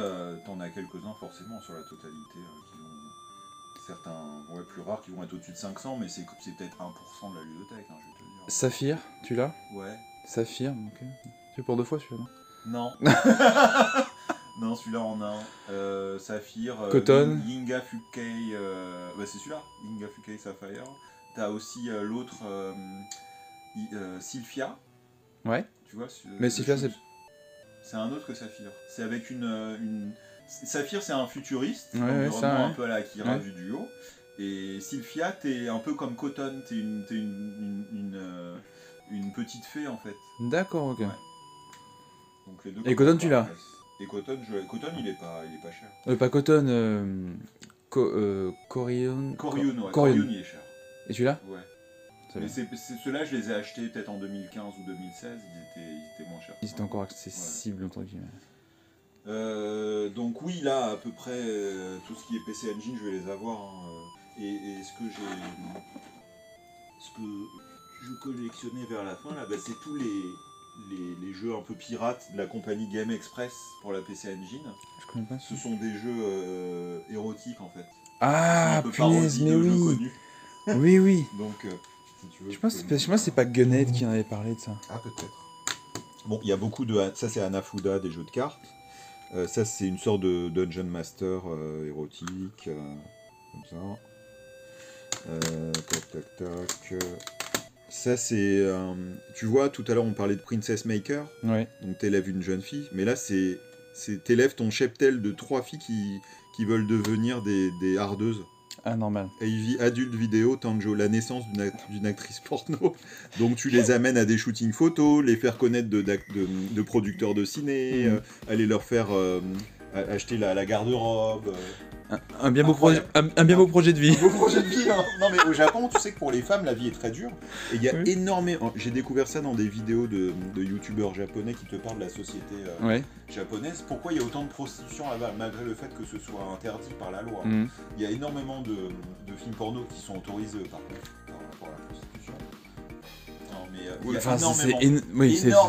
t'en as quelques-uns, forcément, sur la totalité, qui vont... Certains plus rares qui vont être au-dessus de 500, mais c'est peut-être 1% de la ludothèque, hein, je vais te dire. Saphir, tu l'as? Ouais. Saphir, ok. Tu pour 2 fois celui-là, non? Non. Non, celui-là en a un. Saphir. Cotton. Yinga Fukei. C'est celui-là. Yinga Fukei Sapphire. T'as aussi l'autre. Sylphia. Ouais. Tu vois. Mais Sylphia, c'est. C'est un autre que Saphir. C'est avec une. Saphir, c'est un futuriste. Ouais, ça, un peu à la Akira du duo. Et Sylphia, t'es un peu comme Cotton. T'es une petite fée en fait. D'accord, ok. Ouais. Donc, les deux. Et Cotton, tu l'as? Et Cotton, il est pas cher. Pas Cotton, Corion. Corion, il est cher. Et celui-là? Ouais. Mais ceux-là, je les ai achetés peut-être en 2015 ou 2016, ils étaient moins chers. Ils étaient encore accessibles, entre guillemets. Donc oui, là, à peu près, tout ce qui est PC Engine, je vais les avoir. Hein, et ce que je collectionnais vers la fin, là, c'est tous les jeux un peu pirates de la compagnie Game Express pour la PC Engine. Je connais pas. Ce sont des jeux érotiques, en fait. Ah, punaise, mais oui. Oui, oui. Donc, si tu veux... Je pense que c'est pas Gunhead qui en avait parlé de ça. Ah, peut-être. Bon, il y a beaucoup de... Ça, c'est Hanafuda, des jeux de cartes. Ça, c'est une sorte de Dungeon Master érotique, comme ça. Tac, tac, tac. Ça, c'est... tu vois, tout à l'heure, on parlait de Princess Maker. Ouais. Donc, t'élèves une jeune fille. Mais là, c'est t'élèves ton cheptel de 3 filles qui veulent devenir des hardeuses. Ah, normal. AV Adulte Vidéo, Tanjo, la naissance d'une actrice porno. Donc tu les amènes à des shootings photos, les faire connaître de producteurs de ciné, aller leur faire acheter la garde-robe. Un bien beau projet de vie. Un beau projet de vie, hein. Non mais au Japon, tu sais que pour les femmes, la vie est très dure. Et il y a énormément... J'ai découvert ça dans des vidéos de youtubeurs japonais qui te parlent de la société japonaise. Pourquoi il y a autant de prostitution là-bas, malgré le fait que ce soit interdit par la loi. Il y a énormément de films porno qui sont autorisés par rapport à la prostitution. Non mais il y a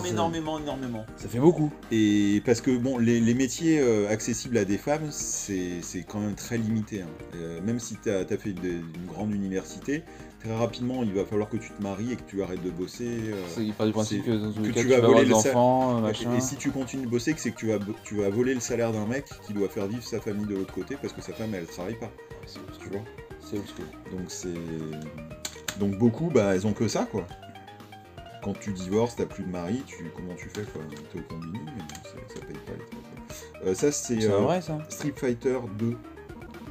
énormément. Ça fait beaucoup. Et parce que bon, les métiers accessibles à des femmes, c'est quand même très limité. Hein. Même si tu as fait une grande université, très rapidement, il va falloir que tu te maries et que tu arrêtes de bosser. Il part du principe que dans tous les cas, tu vas voler des enfants, machin. Et si tu continues de bosser, c'est que tu vas voler le salaire d'un mec qui doit faire vivre sa famille de l'autre côté parce que sa femme, elle travaille pas. Tu vois. C'est old. Donc beaucoup, bah, elles ont que ça, quoi. Quand tu divorces, t'as plus de mari, comment tu fais, quoi? T'es au combini, mais ça paye pas les trucs. Ça, c'est vrai, ça. Street Fighter 2. Ouais.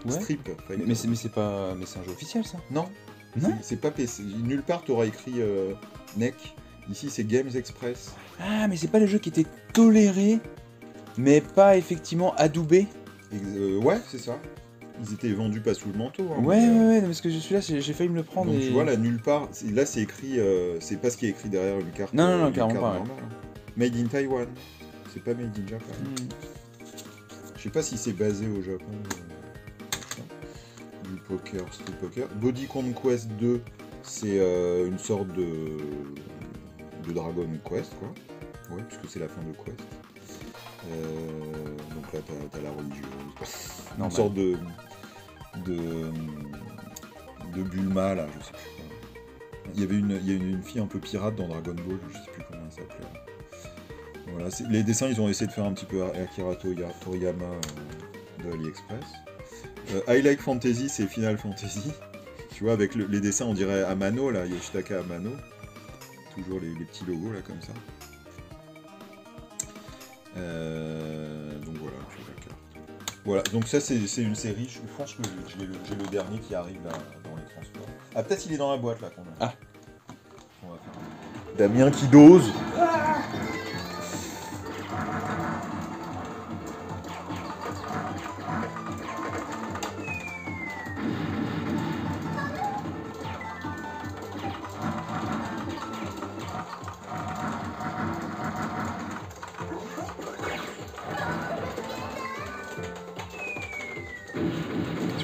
Street Fighter. Mais c'est un jeu officiel, ça. Non. C'est pas PC. Nulle part t'auras écrit NEC. Ici, c'est Games Express. Ah, mais c'est pas le jeu qui était toléré, mais pas effectivement adoubé. Ouais, c'est ça. Ils étaient vendus pas sous le manteau. Hein, ouais, parce que celui-là, j'ai failli me le prendre. Donc tu vois, là, nulle part, là c'est écrit, c'est pas ce qui est écrit derrière une carte. Non, carrément pas. Normale, hein. Made in Taiwan. C'est pas Made in Japan. Je sais pas si c'est basé au Japon. Du poker, street poker. Body Conquest 2, c'est une sorte de Dragon Quest, quoi. Ouais, puisque c'est la fin de Quest. Donc là, t'as la religieuse. Une sorte de Bulma, là, je sais plus quoi. Il y avait une fille un peu pirate dans Dragon Ball, je sais plus comment elle s'appelait. Voilà, les dessins, ils ont essayé de faire un petit peu Akira Toriyama de AliExpress. I Like Fantasy, c'est Final Fantasy. Tu vois, avec les dessins, on dirait Amano, là, Yoshitaka Amano. Toujours les petits logos, là, comme ça. Donc voilà, tu vois la carte. Voilà, donc ça c'est une série, je pense que j'ai le dernier qui arrive là dans les transports. Ah, peut-être il est dans la boîte là qu'on a. Ah. On va faire. Damien qui dose.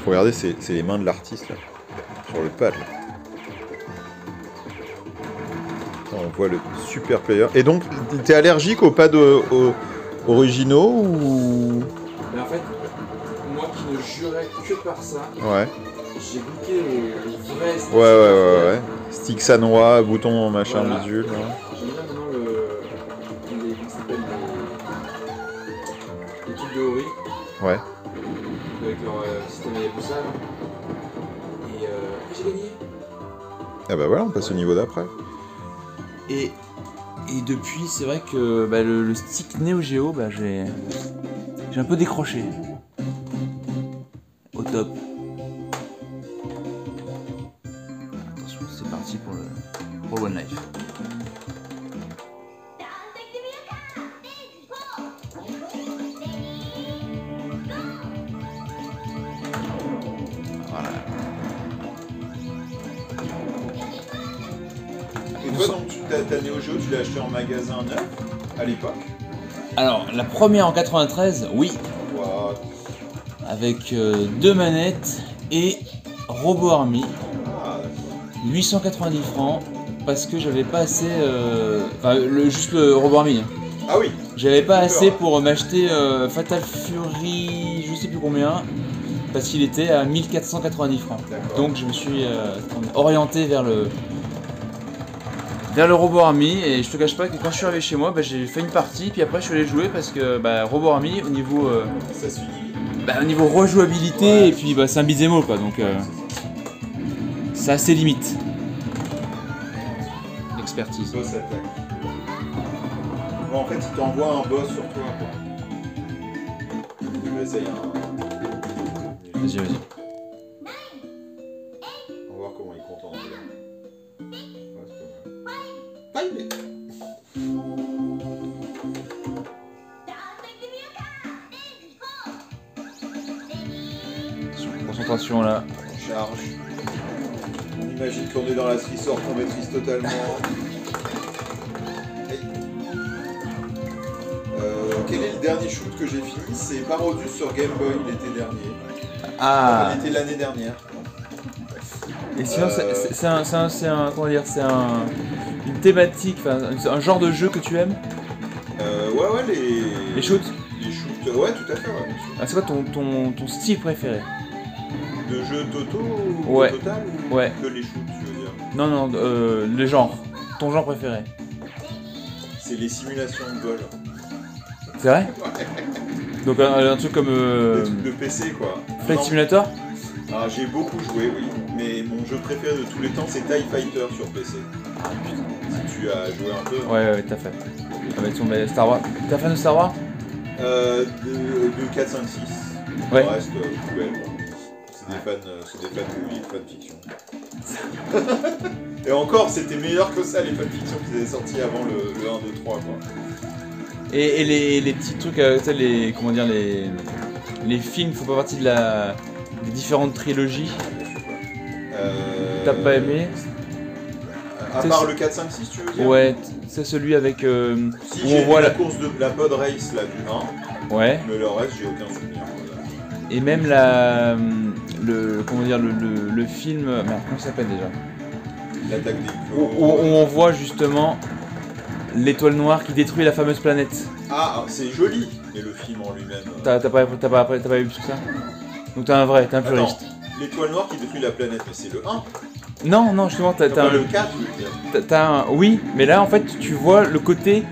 Faut regarder, c'est les mains de l'artiste là, sur le pad là. On voit le super player. Et donc, t'es allergique aux pads originaux ou... Mais en fait, moi qui ne jurais que par ça, j'ai goûté les vrais... Ouais. Stick sanois, bouton machin bidule. J'ai mis là maintenant comment ça s'appelle, les trucs de Ori. Ouais. Avec leur système Hayabusa. Et j'ai gagné. Ah bah voilà, on passe au niveau d'après. Et depuis, c'est vrai que le stick Neo Geo, j'ai un peu décroché. Au top. Attention, c'est parti pour le One Life. Toi, donc, ta Neo Geo, tu l'as acheté en magasin neuf, à l'époque? Alors, la première en 93, oui. What? Avec 2 manettes et Robo Army. Ah, 890 francs, parce que j'avais pas assez... juste le Robo Army. Hein. Ah oui. J'avais pas assez pour m'acheter Fatal Fury, je sais plus combien. parce qu'il était à 1490 francs. Donc je me suis orienté vers le Robot Army, et je te cache pas que quand je suis arrivé chez moi, j'ai fait une partie, puis après je suis allé jouer parce que Robot Army au niveau Ça se finit. au niveau rejouabilité, et puis c'est un beat'em all quoi, donc ça a ses limites. L'expertise. Boss attaque. Bon, en fait, il t'envoie un boss sur toi, quoi. Je vais essayer un... Vas-y. On va voir comment il compte en anglais. Ouais, c'est pas mal. Aïe, Concentration là. on charge. On imagine qu'on est dans la Swissor, qu'on maîtrise totalement. Quel est le dernier shoot que j'ai fini? C'est Parodius sur Game Boy l'été dernier. Ah. L'été l'année dernière. Et sinon une thématique, un genre de jeu que tu aimes? Ouais, Les shoots? Les shoots, ouais, tout à fait, ouais. Ah, c'est quoi ton style préféré? De jeu Toto Ouais. au total ou Ouais. que les shoots, tu veux dire? Non, le genre. Ton genre préféré? C'est les simulations de vol. C'est vrai? Ouais. Donc un truc comme Des trucs de PC, quoi. Flight Non. Simulator? Alors, j'ai beaucoup joué, oui. Mais mon jeu préféré de tous les temps, c'est TIE Fighter sur PC. Ah putain. Si tu as joué un peu. Ouais, t'as fait. Ah, mais Star Wars. T'es fan de Star Wars? De 4, 5, 6. Ouais. Le reste, poubelle, quoi. C'est des fanfictions. Et encore, c'était meilleur que ça, les fanfictions qui étaient sorties avant le 1, 2, 3, quoi. Et les petits trucs, les films font pas partie des différentes trilogies. T'as pas aimé? À part le 4, 5, 6, tu veux dire? Ouais, c'est celui avec Si, où j'ai on voit la course de la pod race là du 1, Ouais. mais le reste j'ai aucun souvenir. Et même le film, merde, comment ça s'appelle déjà? L'attaque des Où clones. on voit justement l'étoile noire qui détruit la fameuse planète. Ah, c'est joli, mais le film en lui-même. T'as pas vu tout ça? Donc t'es un Attends, puriste. l'étoile noire qui détruit la planète, mais c'est le 1. Non, justement, t'as Enfin, le 4, je veux dire. oui, mais là en fait tu vois le côté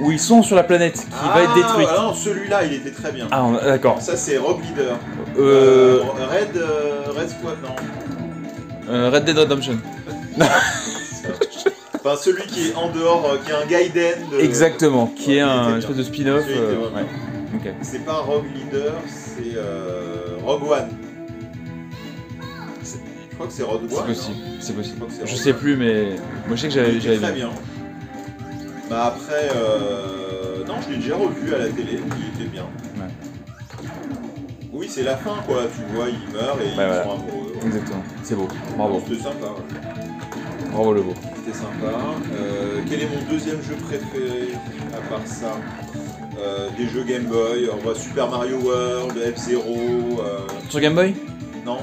où ils sont sur la planète qui va être détruite. Ah non, celui-là il était très bien. Ah, d'accord. Ça c'est Rogue Leader. Red Squad, non. Red Dead Redemption. Enfin, celui qui est en dehors, qui est un Gaiden. Exactement, qui est il un était espèce bien. de spin-off. Celui était vraiment Ouais. Ok. C'est pas Rogue Leader, c'est Rogue One. Je crois que c'est Rogue One. C'est possible, non c'est possible. Je crois que c'est Je Rogue sais One. plus, mais moi je sais que j'avais Il était très vu. bien. Bah après, non, je l'ai déjà revu à la télé, il était bien. Ouais. Oui, c'est la fin quoi, tu vois, il meurt et ils voilà. sont amoureux. Exactement, c'est beau. Bravo. C'était sympa, ouais. Bravo le beau. C'était sympa. Quel est mon deuxième jeu préféré à part ça? Des jeux Game Boy, on voit Super Mario World, F-Zero. Sur Game Boy? Non,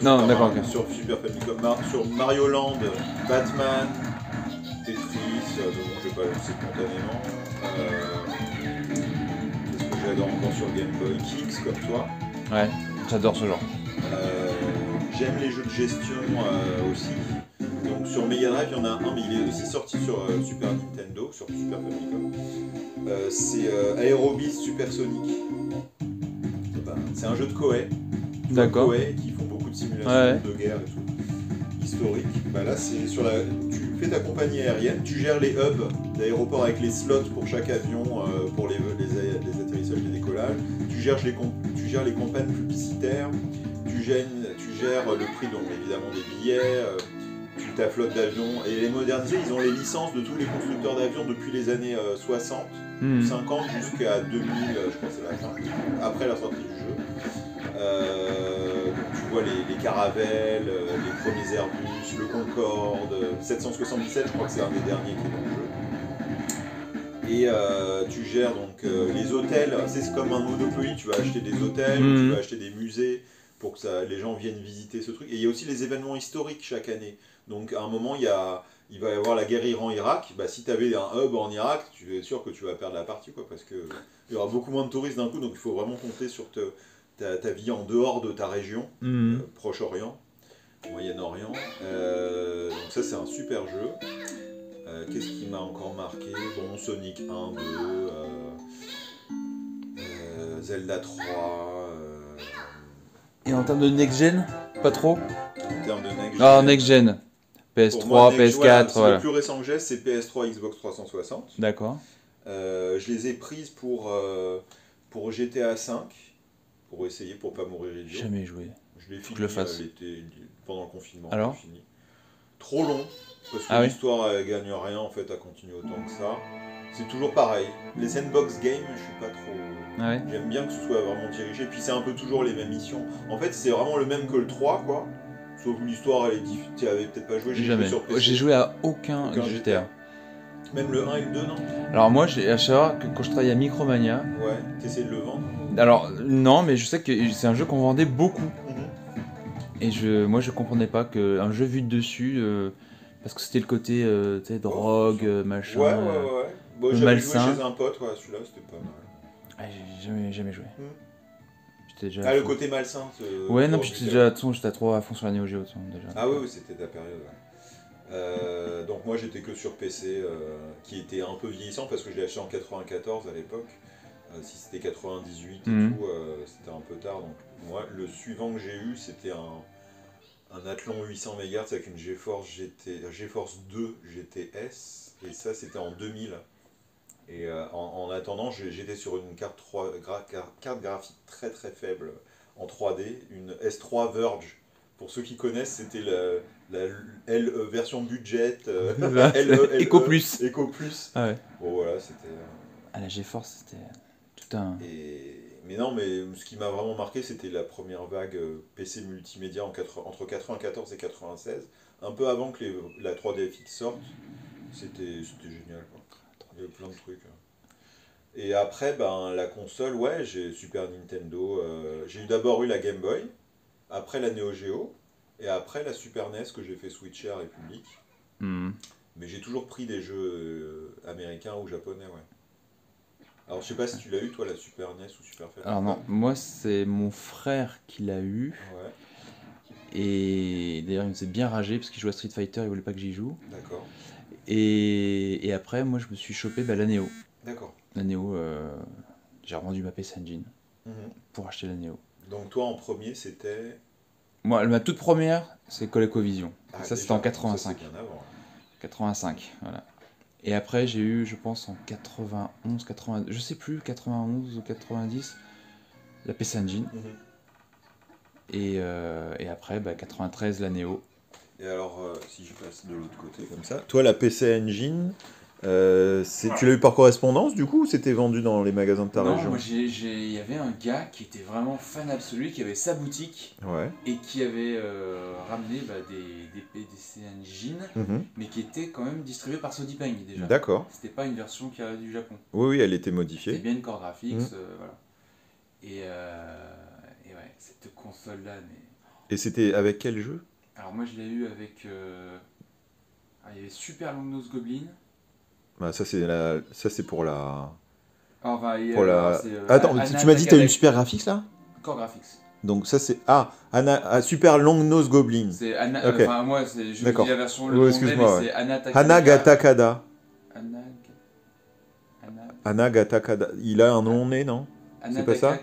Non, Super d'accord, Mario- ok. sur Super Famicom, sur Mario Land, Batman, Tetris, bon, je vais pas le lancer spontanément. Qu'est-ce que j'adore encore sur Game Boy? Kicks, comme toi. Ouais, j'adore ce genre. J'aime les jeux de gestion aussi. Donc sur Mega Drive, il y en a un, mais il est aussi sorti sur Super Nintendo, sur Super Famicom. C'est Aerobis Supersonic. C'est un jeu de Koei. D'accord. Koei qui font beaucoup de simulations Ouais. de guerre et tout. Historique. Bah là, c'est sur la. Tu fais ta compagnie aérienne, tu gères les hubs d'aéroport avec les slots pour chaque avion, pour les atterrissages et les décollages. Tu gères les campagnes publicitaires. Tu gères le prix, donc évidemment des billets. Ta flotte d'avions et les moderniser, ils ont les licences de tous les constructeurs d'avions depuis les années 60, 50 jusqu'à 2000, je crois que c'est la fin, après la sortie du jeu. Donc tu vois les Caravelle, les premiers Airbus, le Concorde, 777, je crois que c'est un des derniers qui est dans le jeu. Et tu gères donc les hôtels, c'est comme un Monopoly, tu vas acheter des hôtels, tu vas acheter des musées pour que les gens viennent visiter ce truc. Et il y a aussi les événements historiques chaque année. Donc à un moment, il va y avoir la guerre Iran-Irak. Bah, si tu avais un hub en Irak, tu es sûr que tu vas perdre la partie, quoi, parce qu'il y aura beaucoup moins de touristes d'un coup, donc il faut vraiment compter sur ta vie en dehors de ta région, Proche-Orient, Moyen-Orient. Donc ça c'est un super jeu. Qu'est-ce qui m'a encore marqué? Bon, Sonic 1, 2, Zelda 3. Et en termes de next-gen, pas trop? En termes de next-gen. Ah, next-gen. PS3, moi, PS4, voilà. Le plus récent que j'ai, c'est PS3, Xbox 360. D'accord. Je les ai prises pour GTA V, pour essayer, pour pas mourir idiot. Jamais joué. Je l'ai fini pendant le confinement. Alors fini. Trop long, parce que l'histoire elle gagne rien en fait à continuer autant que ça. C'est toujours pareil. Les sandbox games, je suis pas trop. Ah ouais. J'aime bien que ce soit vraiment dirigé, puis c'est un peu toujours les mêmes missions. En fait, c'est vraiment le même que le 3, quoi. Sauf que l'histoire, elle est différente. Tu avais peut-être pas joué, Jamais. Joué sur PC. J'ai joué à aucun GTA. Même le 1 et le 2, non? Alors moi, à savoir que quand je travaillais à Micromania... Ouais, t'essayais de le vendre? Alors, non, mais je sais que c'est un jeu qu'on vendait beaucoup. Et moi, je comprenais pas qu'un jeu vu de dessus... parce que c'était le côté, tu sais, drogue, machin... Ouais. Bon, j'avais malsain. joué chez un pote, celui-là, c'était pas mal. Ah, j'ai jamais joué. Déjà le côté malsain. Ouais, non, puis j'étais trop à fond sur la Neo Geo déjà. Ah oui, c'était ta période. Ouais. Donc moi j'étais que sur PC, qui était un peu vieillissant parce que je l'ai acheté en 94 à l'époque. Si c'était 98 et tout, c'était un peu tard. Donc moi le suivant que j'ai eu c'était un Athlon 800 MHz avec une GeForce 2 GTS et ça c'était en 2000. Et en attendant, j'étais sur une carte graphique très très faible en 3D, une S3 Verge. Pour ceux qui connaissent, c'était la version budget, Eco Plus. Eco Plus. Ah ouais. Bon voilà, c'était... la GeForce, c'était tout un... Mais non, mais ce qui m'a vraiment marqué, c'était la première vague PC multimédia entre 94 et 96. Un peu avant que la 3DFX sorte. C'était génial, quoi. Il y avait plein de trucs. Et après, la console, ouais, j'ai Super Nintendo. J'ai d'abord eu la Game Boy, après la Neo Geo, et après la Super NES que j'ai fait switcher à République. Mais j'ai toujours pris des jeux américains ou japonais, ouais. Alors, je sais pas si tu l'as eu, toi, la Super NES ou Super Famicom. Alors non, moi, c'est mon frère qui l'a eu. Ouais. Et d'ailleurs, il me faisait bien rager parce qu'il jouait à Street Fighter, il voulait pas que j'y joue. D'accord. Et après, moi, je me suis chopé la Neo. D'accord. La Neo, j'ai revendu ma PC Engine pour acheter la Neo. Donc toi, en premier, c'était... Moi, ma toute première, c'est ColecoVision. Ah, ça, c'était en 85. Ça, c'est bien avant. 85, voilà. Et après, j'ai eu, je pense, en 91, 80, je sais plus, 91 ou 90, la PC Engine. Et après, 93, la Neo. Et alors, si je passe de l'autre côté comme ça. Toi, la PC Engine, tu l'as eu par correspondance du coup ou c'était vendu dans les magasins de ta région? Non, moi il y avait un gars qui était vraiment fan absolu, qui avait sa boutique et qui avait ramené des PC Engine, mais qui était quand même distribué par Sodipeng déjà. D'accord. C'était pas une version qui arrivait du Japon. Oui, elle était modifiée. C'était bien une Core Graphics, voilà. Et ouais, cette console-là, mais... Et c'était avec quel jeu? Alors moi je l'ai eu avec... il y avait Super Long Nose Goblin. Ça c'est pour la... Enfin, Attends, tu m'as dit que tu as une Super Graphics là? Core Graphics. Donc ça c'est... Super Long Nose Goblin. C'est Anna... Okay. Enfin moi, je dis la version... excuse-moi, c'est Anagatakada. Anagatakada. Il a un nom né, non? C'est pas ça?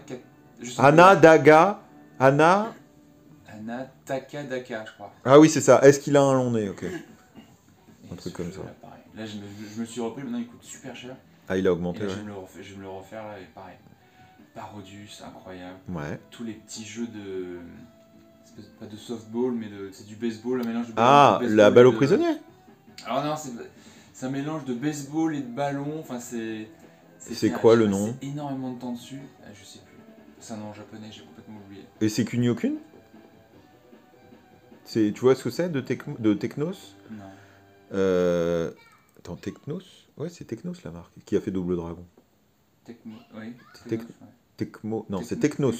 Anna Takadaka, je crois. Ah oui, c'est ça. Est-ce qu'il a un long nez? Ok. Un truc comme ça. Là, je me suis repris, maintenant il coûte super cher. Ah, il a augmenté, là, je vais me le refaire, là, et pareil. Parodius, incroyable. Ouais. Tous les petits jeux de... Pas de softball, mais c'est du baseball, un mélange de baseball. La balle aux prisonniers? Alors non, c'est un mélange de baseball et de ballon, enfin c'est... C'est quoi le nom? C'est énormément de temps dessus, je sais plus. C'est un nom japonais, j'ai complètement oublié. Et c'est Kunio-kun? Tu vois ce que c'est de Technos? Non. Attends, Technos? Ouais, c'est Technos la marque, qui a fait Double Dragon. Non, c'est Technos.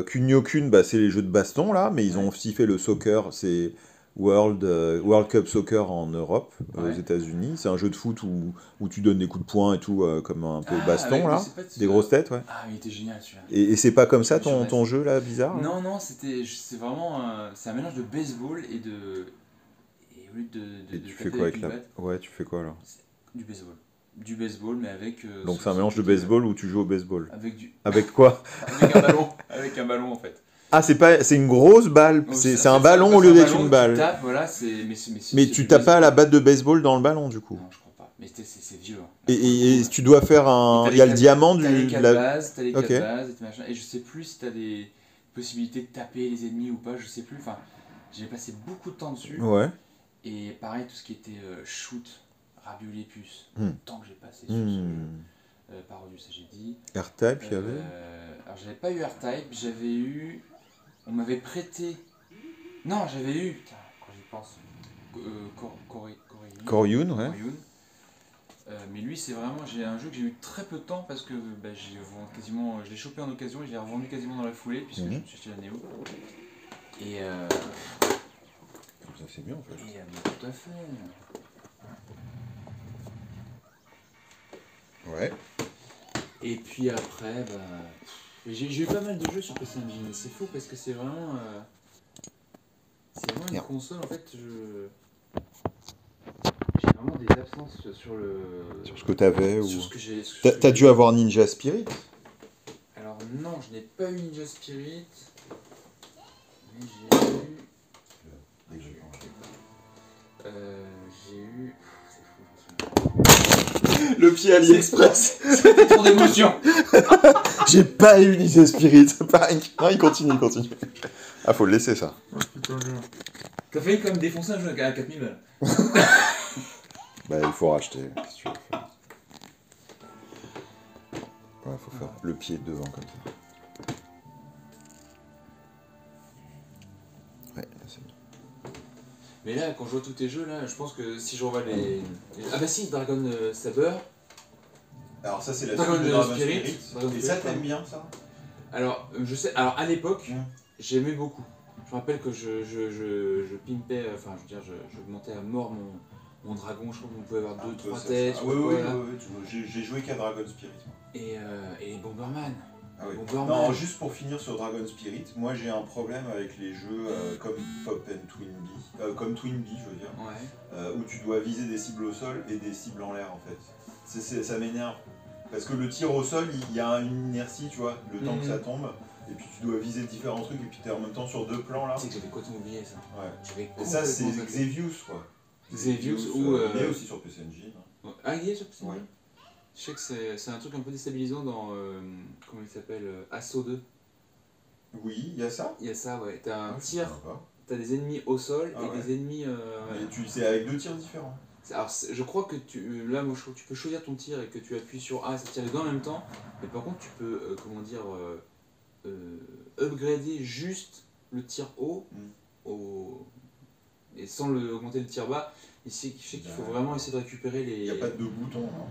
Kunio-kun, c'est les jeux de baston là, mais ils ont aussi fait le soccer, c'est World Cup Soccer en Europe, aux Ouais. États-Unis. C'est un jeu de foot où tu donnes des coups de poing et tout, comme un peu Ah, baston, mais là. c'est pas de- Des grosses têtes, ouais. Ah, mais il était génial celui-là. Et c'est pas comme ça Sur ton NES. jeu, là, bizarre là Non, non, c'est vraiment c'est un mélange de baseball et de. Et au lieu Et de tu taper fais quoi avec une la... batte, Ouais, tu fais quoi, alors? c'est du baseball. Du baseball, mais avec. Donc ce- c'est un ce mélange de côté, baseball où tu joues au baseball. Avec du. Avec quoi? Avec un ballon. Avec un ballon en fait. Ah, c'est une grosse balle. Donc, C'est ça- un ça- ballon ça- au c'est lieu un d'être ballon une que balle. Tu tapes, voilà, Mais c'est tu du tapes pas à la baseball. batte de baseball dans le ballon, du coup. Non, je crois pas. Mais c'est vieux. Hein. Et tu dois faire un... T'as Il y a les le quatre- diamant T'as les du... 4 la- bases, t'as les 4 Ok. bases et machin. Et je sais plus si t'as des possibilités de taper les ennemis ou pas, je sais plus. Enfin, j'ai passé beaucoup de temps dessus. Ouais. Et pareil, tout ce qui était shoot, ravioli puce, Hmm. le temps que j'ai passé sur ce jeu. Hmm. Parodius, ça j'ai dit. R-Type, il y avait Alors j'avais pas eu R-Type, j'avais eu. On m'avait prêté. Non, j'avais eu. Putain, quand j'y pense. Koryun, ouais. Koryun. Mais lui, c'est vraiment. J'ai un jeu que j'ai eu très peu de temps parce que quasiment. Je l'ai chopé en occasion et je l'ai revendu quasiment dans la foulée puisque Mhm. je me suis acheté la Néo. Et. Ça c'est bien en fait. Tout à fait. Ouais. Et puis après, j'ai eu pas mal de jeux sur PC Engine. Et c'est fou parce que c'est vraiment. C'est vraiment une Merde. console en fait. J'ai vraiment des absences sur le. Sur ce que t'avais ou... Sur ce que j'ai. sur ce que T'as j'ai- dû avoir Ninja Spirit? Alors non, je n'ai pas eu Ninja Spirit. Mais j'ai eu. J'ai eu. C'est fou, Le pied AliExpress. c'était trop d'émotion. J'ai pas eu Ninja Spirit. Pareil. Non, il continue. Ah, faut le laisser ça. T'as failli quand même défoncer un jeu à 4000 balles. Bah, il faut racheter. Qu'est-ce que tu veux faire? Ouais, faut faire le pied devant comme ça. Ouais, là, c'est bien. Mais là, quand je vois tous tes jeux, là, je pense que si je revois Ah bah si, Dragon Saber. Alors ça c'est la Dragon suite de Dragon Spirit. Spirit. Dragon Et Spirit, ça pardon. t'aimes bien ça? Alors, je sais. Alors, à l'époque, Mm. j'aimais beaucoup. Je me rappelle que je pimpais, enfin, je veux dire, je montais à mort mon dragon. Je crois qu'on pouvait avoir 2-3 têtes. je sais Oui, pas oui, quoi, là. j'ai joué qu'à Dragon Spirit. Et les Bomberman. Ah oui. Bomberman. Non, juste pour finir sur Dragon Spirit, moi j'ai un problème avec les jeux comme Pop and Twinbee, comme Twinbee je veux dire, Ouais. où tu dois viser des cibles au sol et des cibles en l'air en fait. Ça m'énerve. Parce que le tir au sol, il y a une inertie, tu vois, le temps que ça tombe, et puis tu dois viser différents trucs, et puis t'es en même temps sur deux plans là. Tu sais que j'avais complètement oublié ça. Ouais. J'avais Et ça c'est complètement zappé. Xevious quoi. Xevious ou, Il est aussi sur PC Engine. Ah, il y est sur PC. Ouais. Je sais que c'est un truc un peu déstabilisant dans. Comment il s'appelle Assaut 2. Oui, il y a ça. Il y a ça, ouais. T'as un Ah, je tir, sais pas. t'as des ennemis au sol Ah et ouais. des ennemis. Et c'est avec deux tirs différents. Alors, je crois que là, moi, je trouve que tu peux choisir ton tir et que tu appuies sur A, ça tire les deux en même temps. Mais par contre, tu peux, upgrader juste le tir haut et sans augmenter le tir bas. Ici, je sais qu'il faut vraiment essayer de récupérer les. Il n'y a pas de deux boutons, non?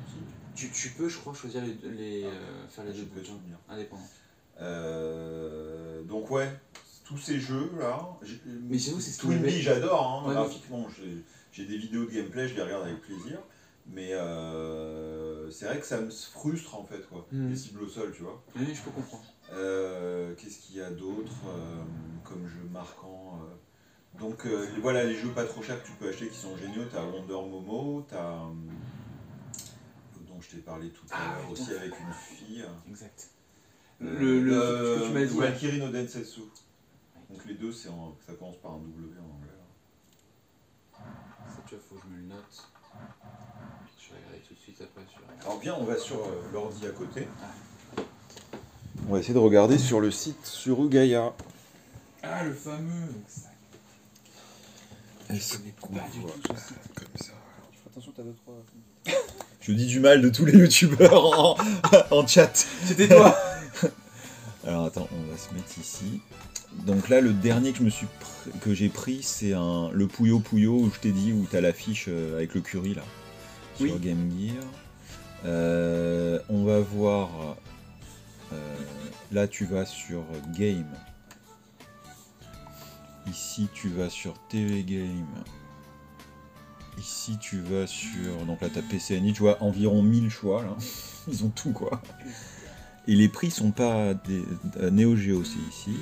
Tu peux, je crois, choisir faire les deux Je peux boutons souvenir. indépendants. Donc ouais, tous ces jeux là. Mais chez vous, c'est ce qu'il y avait. Twinbee, j'adore, hein, Ouais, graphiquement. J'ai des vidéos de gameplay, je les regarde avec plaisir. Mais c'est vrai que ça me frustre en fait, quoi. Mhm. Les cibles au sol, tu vois. Oui, je peux comprendre. Qu'est-ce qu'il y a d'autre comme jeu marquant Donc voilà, les jeux pas trop chers que tu peux acheter qui sont géniaux. T'as Wonder Momo, t'as dont je t'ai parlé tout à Ah, l'heure putain. aussi avec une fille. Exact. Ce que tu m'as dit. Valkyrie no Densetsu. Donc les deux, ça commence par un W en anglais. Ça, tu vois, faut que je me le note. Je vais regarder tout de suite après sur. Alors bien, on va sur l'ordi à côté. On va essayer de regarder sur le site sur Ugaya. Ah, le fameux. Est-ce connais qu'on pas du voit tout ce site. comme ça? Fais attention, t'as 2-3. Je dis du mal de tous les youtubeurs en chat. C'était toi. Alors attends, on va se mettre ici. Donc là, le dernier que j'ai pris, c'est le Puyo Puyo où je t'ai dit, où t'as l'affiche avec le curry là, sur Oui. Game Gear. On va voir. Là, tu vas sur Game. Ici, tu vas sur TV Game. Ici, tu vas sur... Donc là, t'as PCNI, tu vois, environ 1000 choix, là. Ils ont tout, quoi. Et les prix sont pas... Neo Geo, c'est ici.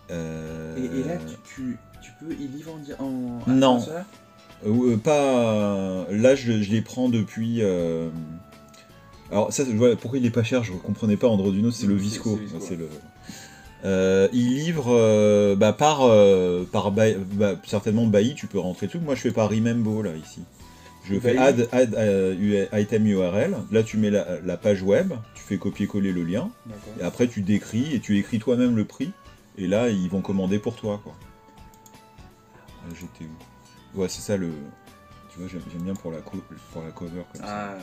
Et là, tu peux y livrer en non. international Pas... Là, je les prends depuis... Alors, ça, voilà, pourquoi il est pas cher, je comprenais pas Android Uno, c'est le Visco. C'est le... il livre certainement Bailly, tu peux rentrer tout. Moi je fais par Remember là ici. Je fais add item URL. Là tu mets la page web, tu fais copier-coller le lien. Et après tu décris et tu écris toi-même le prix. Et là ils vont commander pour toi quoi. J'étais où? Ouais c'est ça le. Tu vois j'aime bien pour la cover comme ça.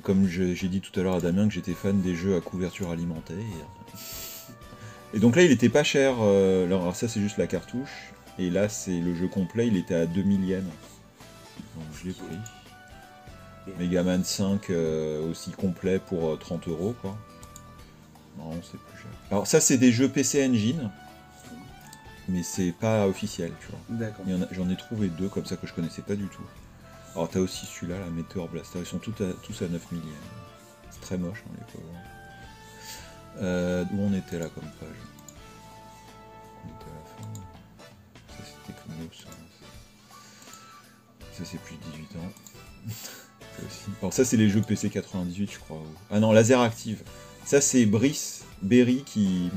Comme j'ai dit tout à l'heure à Damien que j'étais fan des jeux à couverture alimentaire. Et donc là il était pas cher, alors ça c'est juste la cartouche, et là c'est le jeu complet, il était à 2000 yens. Donc je l'ai pris. Megaman 5 aussi complet pour 30 € quoi. Non c'est plus cher. Alors ça c'est des jeux PC Engine, mais c'est pas officiel tu vois. D'accord. J'en ai trouvé 2 comme ça que je connaissais pas du tout. Alors t'as aussi celui-là, la Meteor Blaster, ils sont tous à 9000 yens. C'est très moche hein, les pauvres. Où on était là comme page? On était à la fin. Ça c'était Techno, ça c'est plus de 18 ans. Ça aussi. Alors ça c'est les jeux PC 98 je crois. Ah non, Laser Active. Ça c'est Berry qui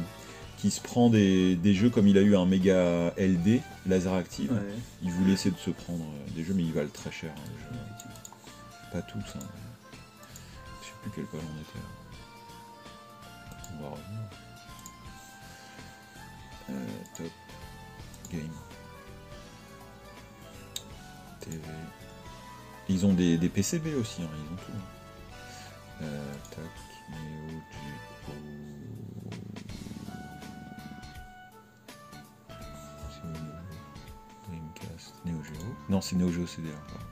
se prend des jeux comme il a eu un méga LD, Laser Active. Ouais. Il voulait essayer de se prendre des jeux mais ils valent très cher. Hein, les jeux. Pas tous. Hein. Je sais plus quel page on était là. On va revenir. Top. Game. TV. Ils ont des PCB aussi, hein, ils ont tout. Tac. Neo Geo. C'est Dreamcast. Neo Geo. Non, c'est Neo Geo CD encore.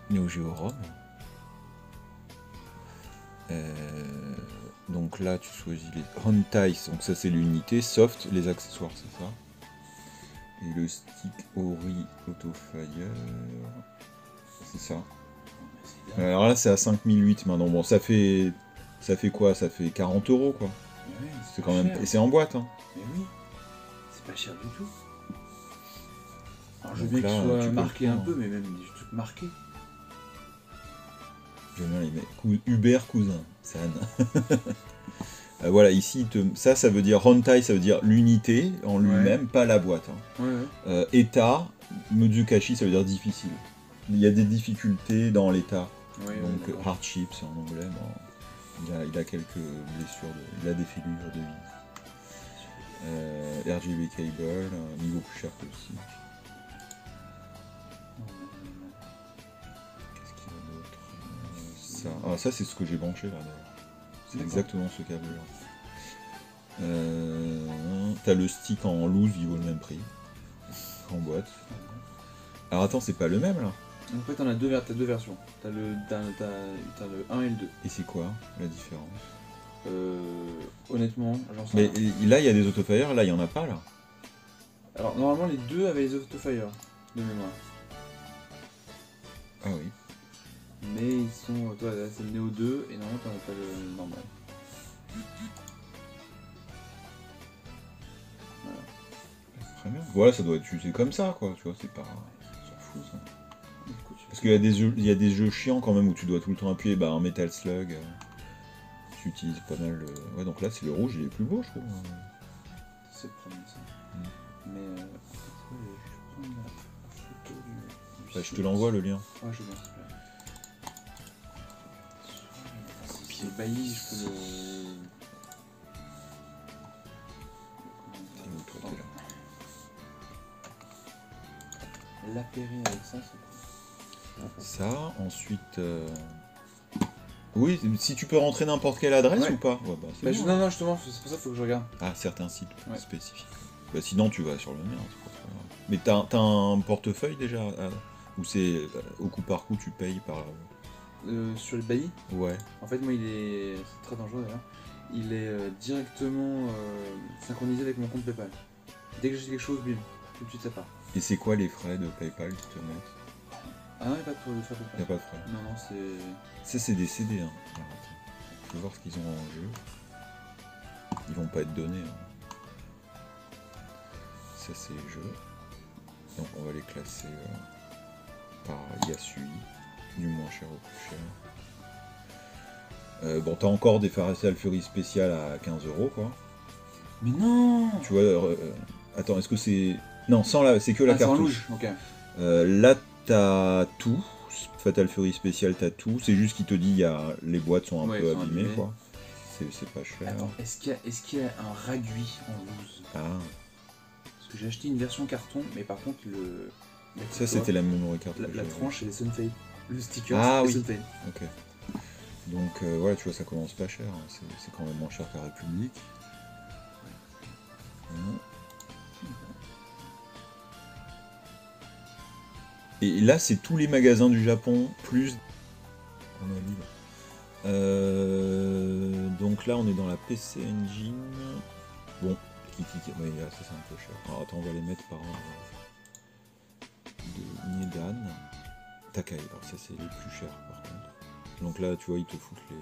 Neo Geo ROM. Donc là tu choisis les Hontais, donc ça c'est l'unité, soft, les accessoires c'est ça. Et le stick Ori Autofire, c'est ça. Alors là c'est à 5008 maintenant, bon ça fait quoi? Ça fait 40 € quoi. Ouais, c'est quand même... Et c'est en boîte hein. Mais oui, c'est pas cher du tout. Alors je veux bien qu'il soit marqué un peu, mais même des trucs marqués. Hubert cousin, San. Voilà, ici, ça veut dire Hontai, ça veut dire l'unité en lui-même, pas la boîte. Hein. Ouais. État, Muzukashi, ça veut dire difficile. Il y a des difficultés dans l'état. Ouais, donc hardships en anglais, bon, il a quelques blessures, il a des fêlures de vie. RGB cable, niveau plus cher que le SIG. Ah, ça c'est ce que j'ai branché là d'ailleurs. C'est exactement ce câble là. T'as le stick en loose, il vaut le même prix. En boîte. Alors attends, c'est pas le même là? En fait, t'as deux versions. T'as le 1 et le 2. Et c'est quoi la différence? Honnêtement, j'en sais rien. Mais là il y a des autofire, là il y en a pas là. Alors normalement les deux avaient les autofire de mémoire. Ah oui. Mais ils sont... Toi là c'est le Neo 2 et normalement t'en as pas le normal. Voilà. Très bien. Voilà, ça doit être utilisé comme ça quoi, tu vois, c'est pas... On s'en fout ça. Parce qu'il y a des jeux chiants quand même où tu dois tout le temps appuyer, un Metal Slug. Tu utilises pas mal le... Ouais donc là c'est le rouge, il est plus beau je trouve. C'est le premier ça. Mais je vais prendre la photo du... je te l'envoie le lien. Ouais je veux bien. C'est Bailly, je peux le... L'apérer avec ça, c'est cool. Ça, ensuite... Oui, si tu peux rentrer n'importe quelle adresse ou pas bon, bon, non, justement, c'est pour ça qu'il faut que je regarde. Ah, certains sites spécifiques. Sinon, tu vas sur le mien, c'est pas trop grave. Mais t'as un portefeuille déjà ou c'est au coup par coup, tu payes par... Sur le bailli, Ouais. en fait, moi, c'est très dangereux d'ailleurs. Il est directement synchronisé avec mon compte PayPal. Dès que j'achète quelque chose, bim, tout de suite ça part. Et c'est quoi les frais de PayPal qui te mettent? Ah non, il n'y a pas de frais Il n'y a PayPal. pas de frais. Non, non, c'est. Ça, c'est des CD. Hein. Alors, attends. Je vais voir ce qu'ils ont en jeu. Ils vont pas être donnés. Hein. Ça, c'est les jeux. Donc, on va les classer par Yasui, du moins cher au plus cher. Bon, t'as encore des Fatal Fury spéciales à 15 €, quoi. Mais non. Tu vois, attends, est-ce que c'est... Non, sans la... c'est que la cartouche. Ok. Là, t'as tout. Fatal Fury spécial, t'as tout. C'est juste qu'il te dit, les boîtes sont un Ouais, peu elles sont abîmées, abîmées. quoi. C'est pas cher. Attends, est-ce qu'il y a un Ragui en loose? Ah, Parce que j'ai acheté une version carton, mais par contre, ça, c'était la memory card. La que j'avais. tranche et les Sunfade. Le sticker, Ah, c'est oui. Sunfade. Ok. Donc, ouais, tu vois, ça commence pas cher. Hein. C'est quand même moins cher qu'à République. Et là, c'est tous les magasins du Japon, plus... On a libre. Donc là, on est dans la PC Engine. Bon, ouais, là, ça c'est un peu cher. Alors attends, on va les mettre par ordre de Niedan. Takai, alors ça c'est les plus chers par contre. Donc là, tu vois, ils te foutent les...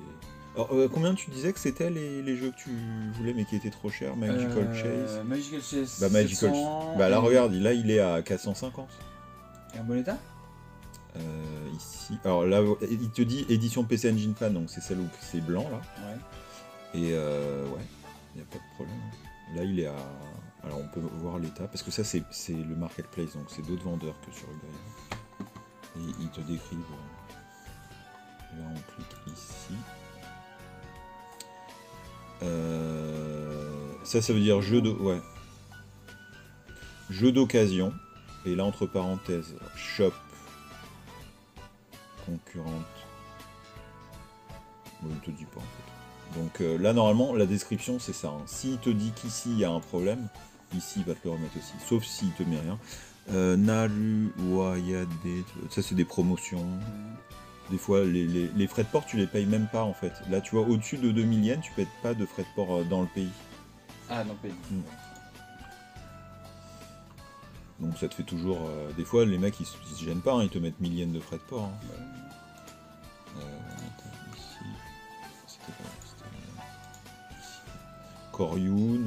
Alors, combien tu disais que c'était les jeux que tu voulais mais qui étaient trop chers? Magical Chase. Magical Chase. Bah, Magical 700, Bah là, et- regarde, là il est à 450. Et en bon état? Ici. Alors là, il te dit édition PC Engine Fan, donc c'est celle où c'est blanc là. Ouais. Et ouais, il n'y a pas de problème. Là, il est à. Alors on peut voir l'état, parce que ça c'est le marketplace, donc c'est d'autres vendeurs que sur eBay. Et ils te décrivent. Là, on clique ici. Ça veut dire jeu de. Ouais. Jeu d'occasion. Et là, entre parenthèses, shop. Concurrente. Bon, il te dit pas en fait. Donc là, normalement, la description, c'est ça. Hein. S'il te dit qu'ici, il y a un problème, ici, il va te le remettre aussi. Sauf s'il te met rien. Naru, Wayade, ça, c'est des promotions. Des fois, les frais de port, tu les payes même pas, en fait. Là, tu vois, au-dessus de 2000 yens, tu payes pas de frais de port dans le pays. Ah, non, pays. Donc ça te fait toujours... des fois, les mecs, ils se gênent pas, hein, ils te mettent 1000 yens de frais de port. Hein. Ici. C'était pas là, ici. Koryun.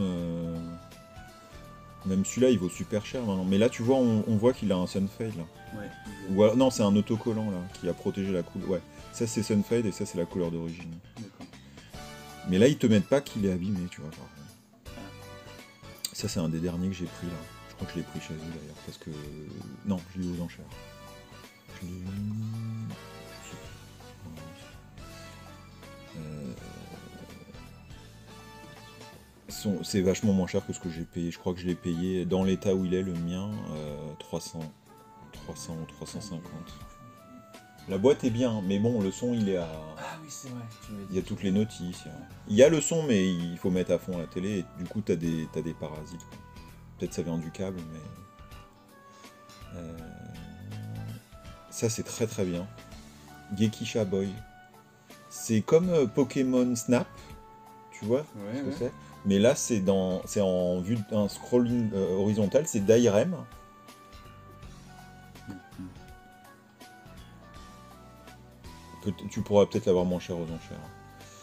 Même celui-là, il vaut super cher maintenant. Mais là, tu vois, on voit qu'il a un Sunfade, là. Ouais. Ou, non, c'est un autocollant, là, qui a protégé la couleur. Ouais, ça, c'est Sunfade, et ça, c'est la couleur d'origine. D'accord. Mais là, ils te mettent pas qu'il est abîmé, tu vois. Ça, c'est un des derniers que j'ai pris, là. Je crois que je l'ai pris chez eux d'ailleurs, parce que... Non, je l'ai eu aux enchères. Je l'ai eu... C'est vachement moins cher que ce que j'ai payé. Je crois que je l'ai payé dans l'état où il est, le mien, 300 ou 350. La boîte est bien, mais bon, le son, il est à... Ah oui, c'est vrai. Il y a toutes les notices. Il y a le son, mais il faut mettre à fond la télé, et du coup, t'as des parasites. Peut-être ça vient du câble, mais... Ça, c'est très très bien. Gekisha Boy. C'est comme Pokémon Snap, tu vois ce que c'est. Mais là, c'est en vue d'un scrolling horizontal, c'est d'Irem. Tu pourras peut-être l'avoir moins cher aux enchères.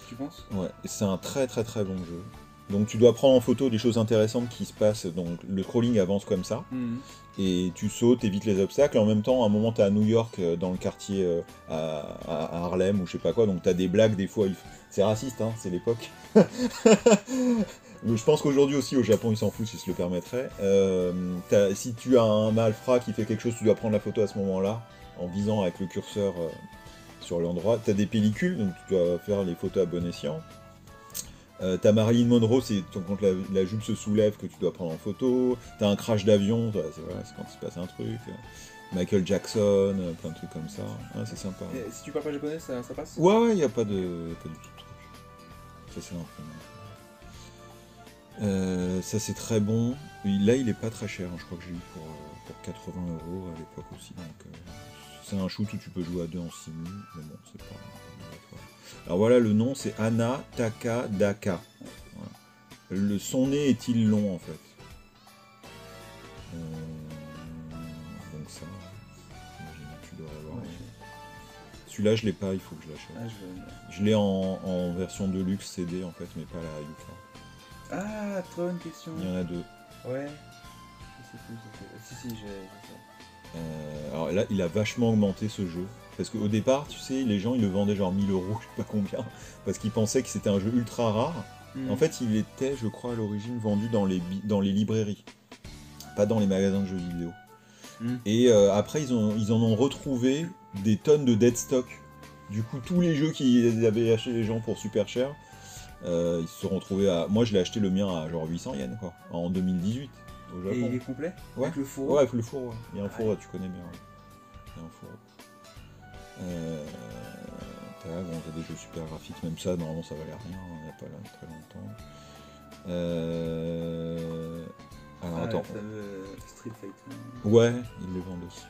Tu penses? Ouais, c'est un très très très bon jeu. Donc tu dois prendre en photo des choses intéressantes qui se passent, donc le scrolling avance comme ça, et tu sautes, évites les obstacles, et en même temps, à un moment, t'es à New York, dans le quartier à Harlem, ou je sais pas quoi, donc t'as des blagues, des fois, c'est raciste, hein, c'est l'époque. Je pense qu'aujourd'hui aussi, au Japon, ils s'en foutent s'ils se le permettraient. Si tu as un malfrat qui fait quelque chose, tu dois prendre la photo à ce moment-là, en visant avec le curseur sur l'endroit. T'as des pellicules, donc tu dois faire les photos à bon escient. T'as Marilyn Monroe, c'est quand la jupe se soulève que tu dois prendre en photo. T'as un crash d'avion, c'est quand il se passe un truc. Michael Jackson, plein de trucs comme ça. Ouais, c'est sympa. Et si tu parles pas japonais, ça passe? Ouais, y a pas du tout de truc. Ça, c'est l'impression. Ça, c'est très bon. Là, il est pas très cher. Hein. Je crois que j'ai eu pour 80 € à l'époque aussi. Donc, c'est un shoot où tu peux jouer à 2 en simu, mais bon, c'est pas obligatoire. Alors voilà, le nom c'est Ana Takadaka. Voilà. Son nez est-il long en fait? Donc ça, j'imagine que tu dois l'avoir. Ouais. Celui-là je l'ai pas, il faut que je l'achète. Je l'ai en version deluxe CD en fait, mais pas la Yuka. Ah, très bonne question. Il y en a 2. Ouais. Je sais plus. Si, j'ai ça. Alors là, il a vachement augmenté ce jeu. Parce qu'au départ, tu sais, les gens ils le vendaient genre 1000 €, je sais pas combien, parce qu'ils pensaient que c'était un jeu ultra rare. En fait, il était, je crois, à l'origine vendu dans les librairies, pas dans les magasins de jeux vidéo. Et après, ils en ont retrouvé des tonnes de dead stock. Du coup, tous les jeux qu'ils avaient achetés les gens pour super cher, ils se sont retrouvés à... Moi, je l'ai acheté le mien à genre 800 yens, quoi, en 2018, au Japon. Et il est complet? Ouais. Avec le four? Ouais, avec le four, ouais. Il y a un four, tu connais bien. Ouais. Il y a un four. Bon, t'as des jeux super graphiques, même ça, normalement, ça valait rien, il n'y a pas là très longtemps. Alors, attends. Street Fighter. Ouais, ils les vendent aussi,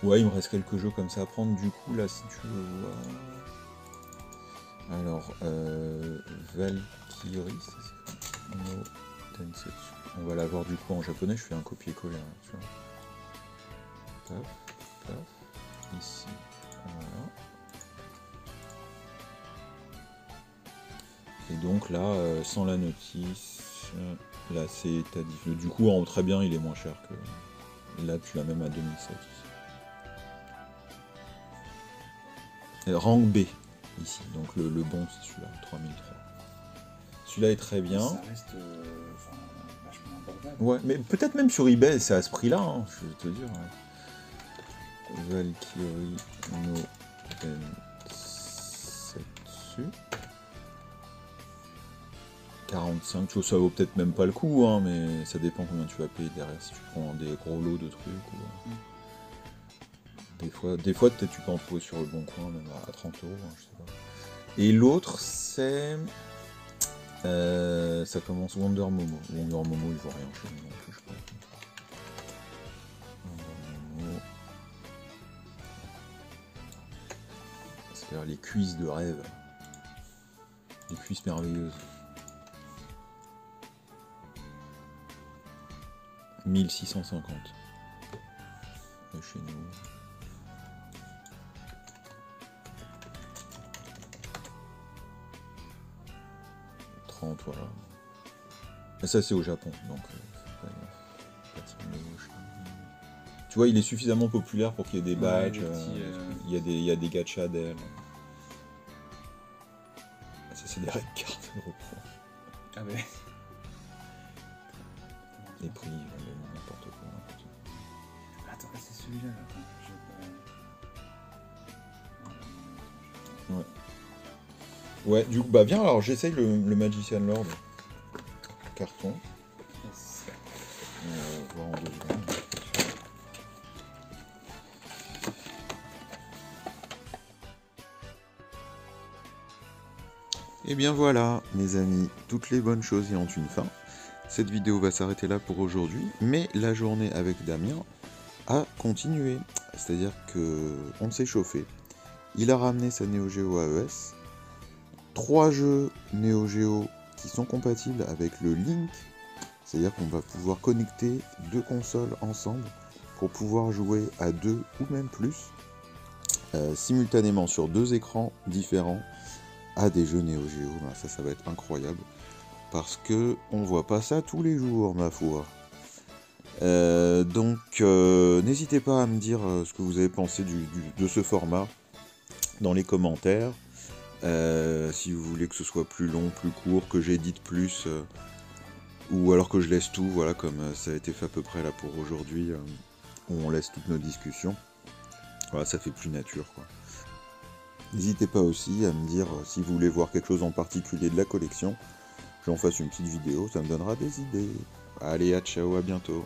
ouais. Il me reste quelques jeux comme ça à prendre, du coup, là, si tu veux voir... Alors, Valkyrie, c'est ça? No Densetsu. On va l'avoir du coup en japonais, je fais un copier-coller, hein, tu vois. Paf, paf, ici, voilà. Et donc là, sans la notice, là c'est Tadif. Du coup, en très bien, il est moins cher que... Là, tu l'as même à 2007 ici. Rang B, ici. Donc le bon, c'est celui-là, 3003. Celui-là est très bien. Ça reste vachement abordable. Ouais, mais peut-être même sur eBay, c'est à ce prix-là, hein, je vais te dire. Valkyrie no Densetsu. 45, tu vois, ça vaut peut-être même pas le coup, hein, mais ça dépend combien tu vas payer derrière, si tu prends des gros lots de trucs. Ou... Des fois peut-être tu peux en trouver sur le bon coin, même à 30 €, hein, je sais pas. Et l'autre, c'est... ça commence Wonder Momo. Wonder Momo, il vaut rien chez nous non plus, je crois. Wonder Momo. C'est-à-dire les cuisses de rêve. Les cuisses merveilleuses. 1650. Et chez nous. Voilà. Et ça c'est au Japon, donc tu vois, il est suffisamment populaire pour qu'il y ait des badges, il y a des gachas d'elle. Ça c'est des red cards, je reprends. Ah ouais. Les prix, n'importe quoi. Attends, c'est celui-là. Ouais. Ouais, du coup, bah viens, alors j'essaye le Magician Lord. Carton. Yes. Voir en 2 secondes. Et bien voilà, mes amis, toutes les bonnes choses ayant une fin. Cette vidéo va s'arrêter là pour aujourd'hui, mais la journée avec Damien a continué. C'est-à-dire que on s'est chauffé. Il a ramené sa Neo Geo AES. 3 jeux Neo Geo qui sont compatibles avec le Link, c'est-à-dire qu'on va pouvoir connecter 2 consoles ensemble pour pouvoir jouer à 2 ou même plus simultanément sur 2 écrans différents à des jeux Neo Geo. Ben ça va être incroyable parce que on voit pas ça tous les jours, ma foi. Donc n'hésitez pas à me dire ce que vous avez pensé de ce format dans les commentaires. Si vous voulez que ce soit plus long, plus court, que j'édite plus, ou alors que je laisse tout, voilà, comme ça a été fait à peu près là pour aujourd'hui, où on laisse toutes nos discussions. Voilà, ça fait plus nature, quoi. N'hésitez pas aussi à me dire si vous voulez voir quelque chose en particulier de la collection, j'en fasse une petite vidéo, ça me donnera des idées. Allez, à ciao, à bientôt.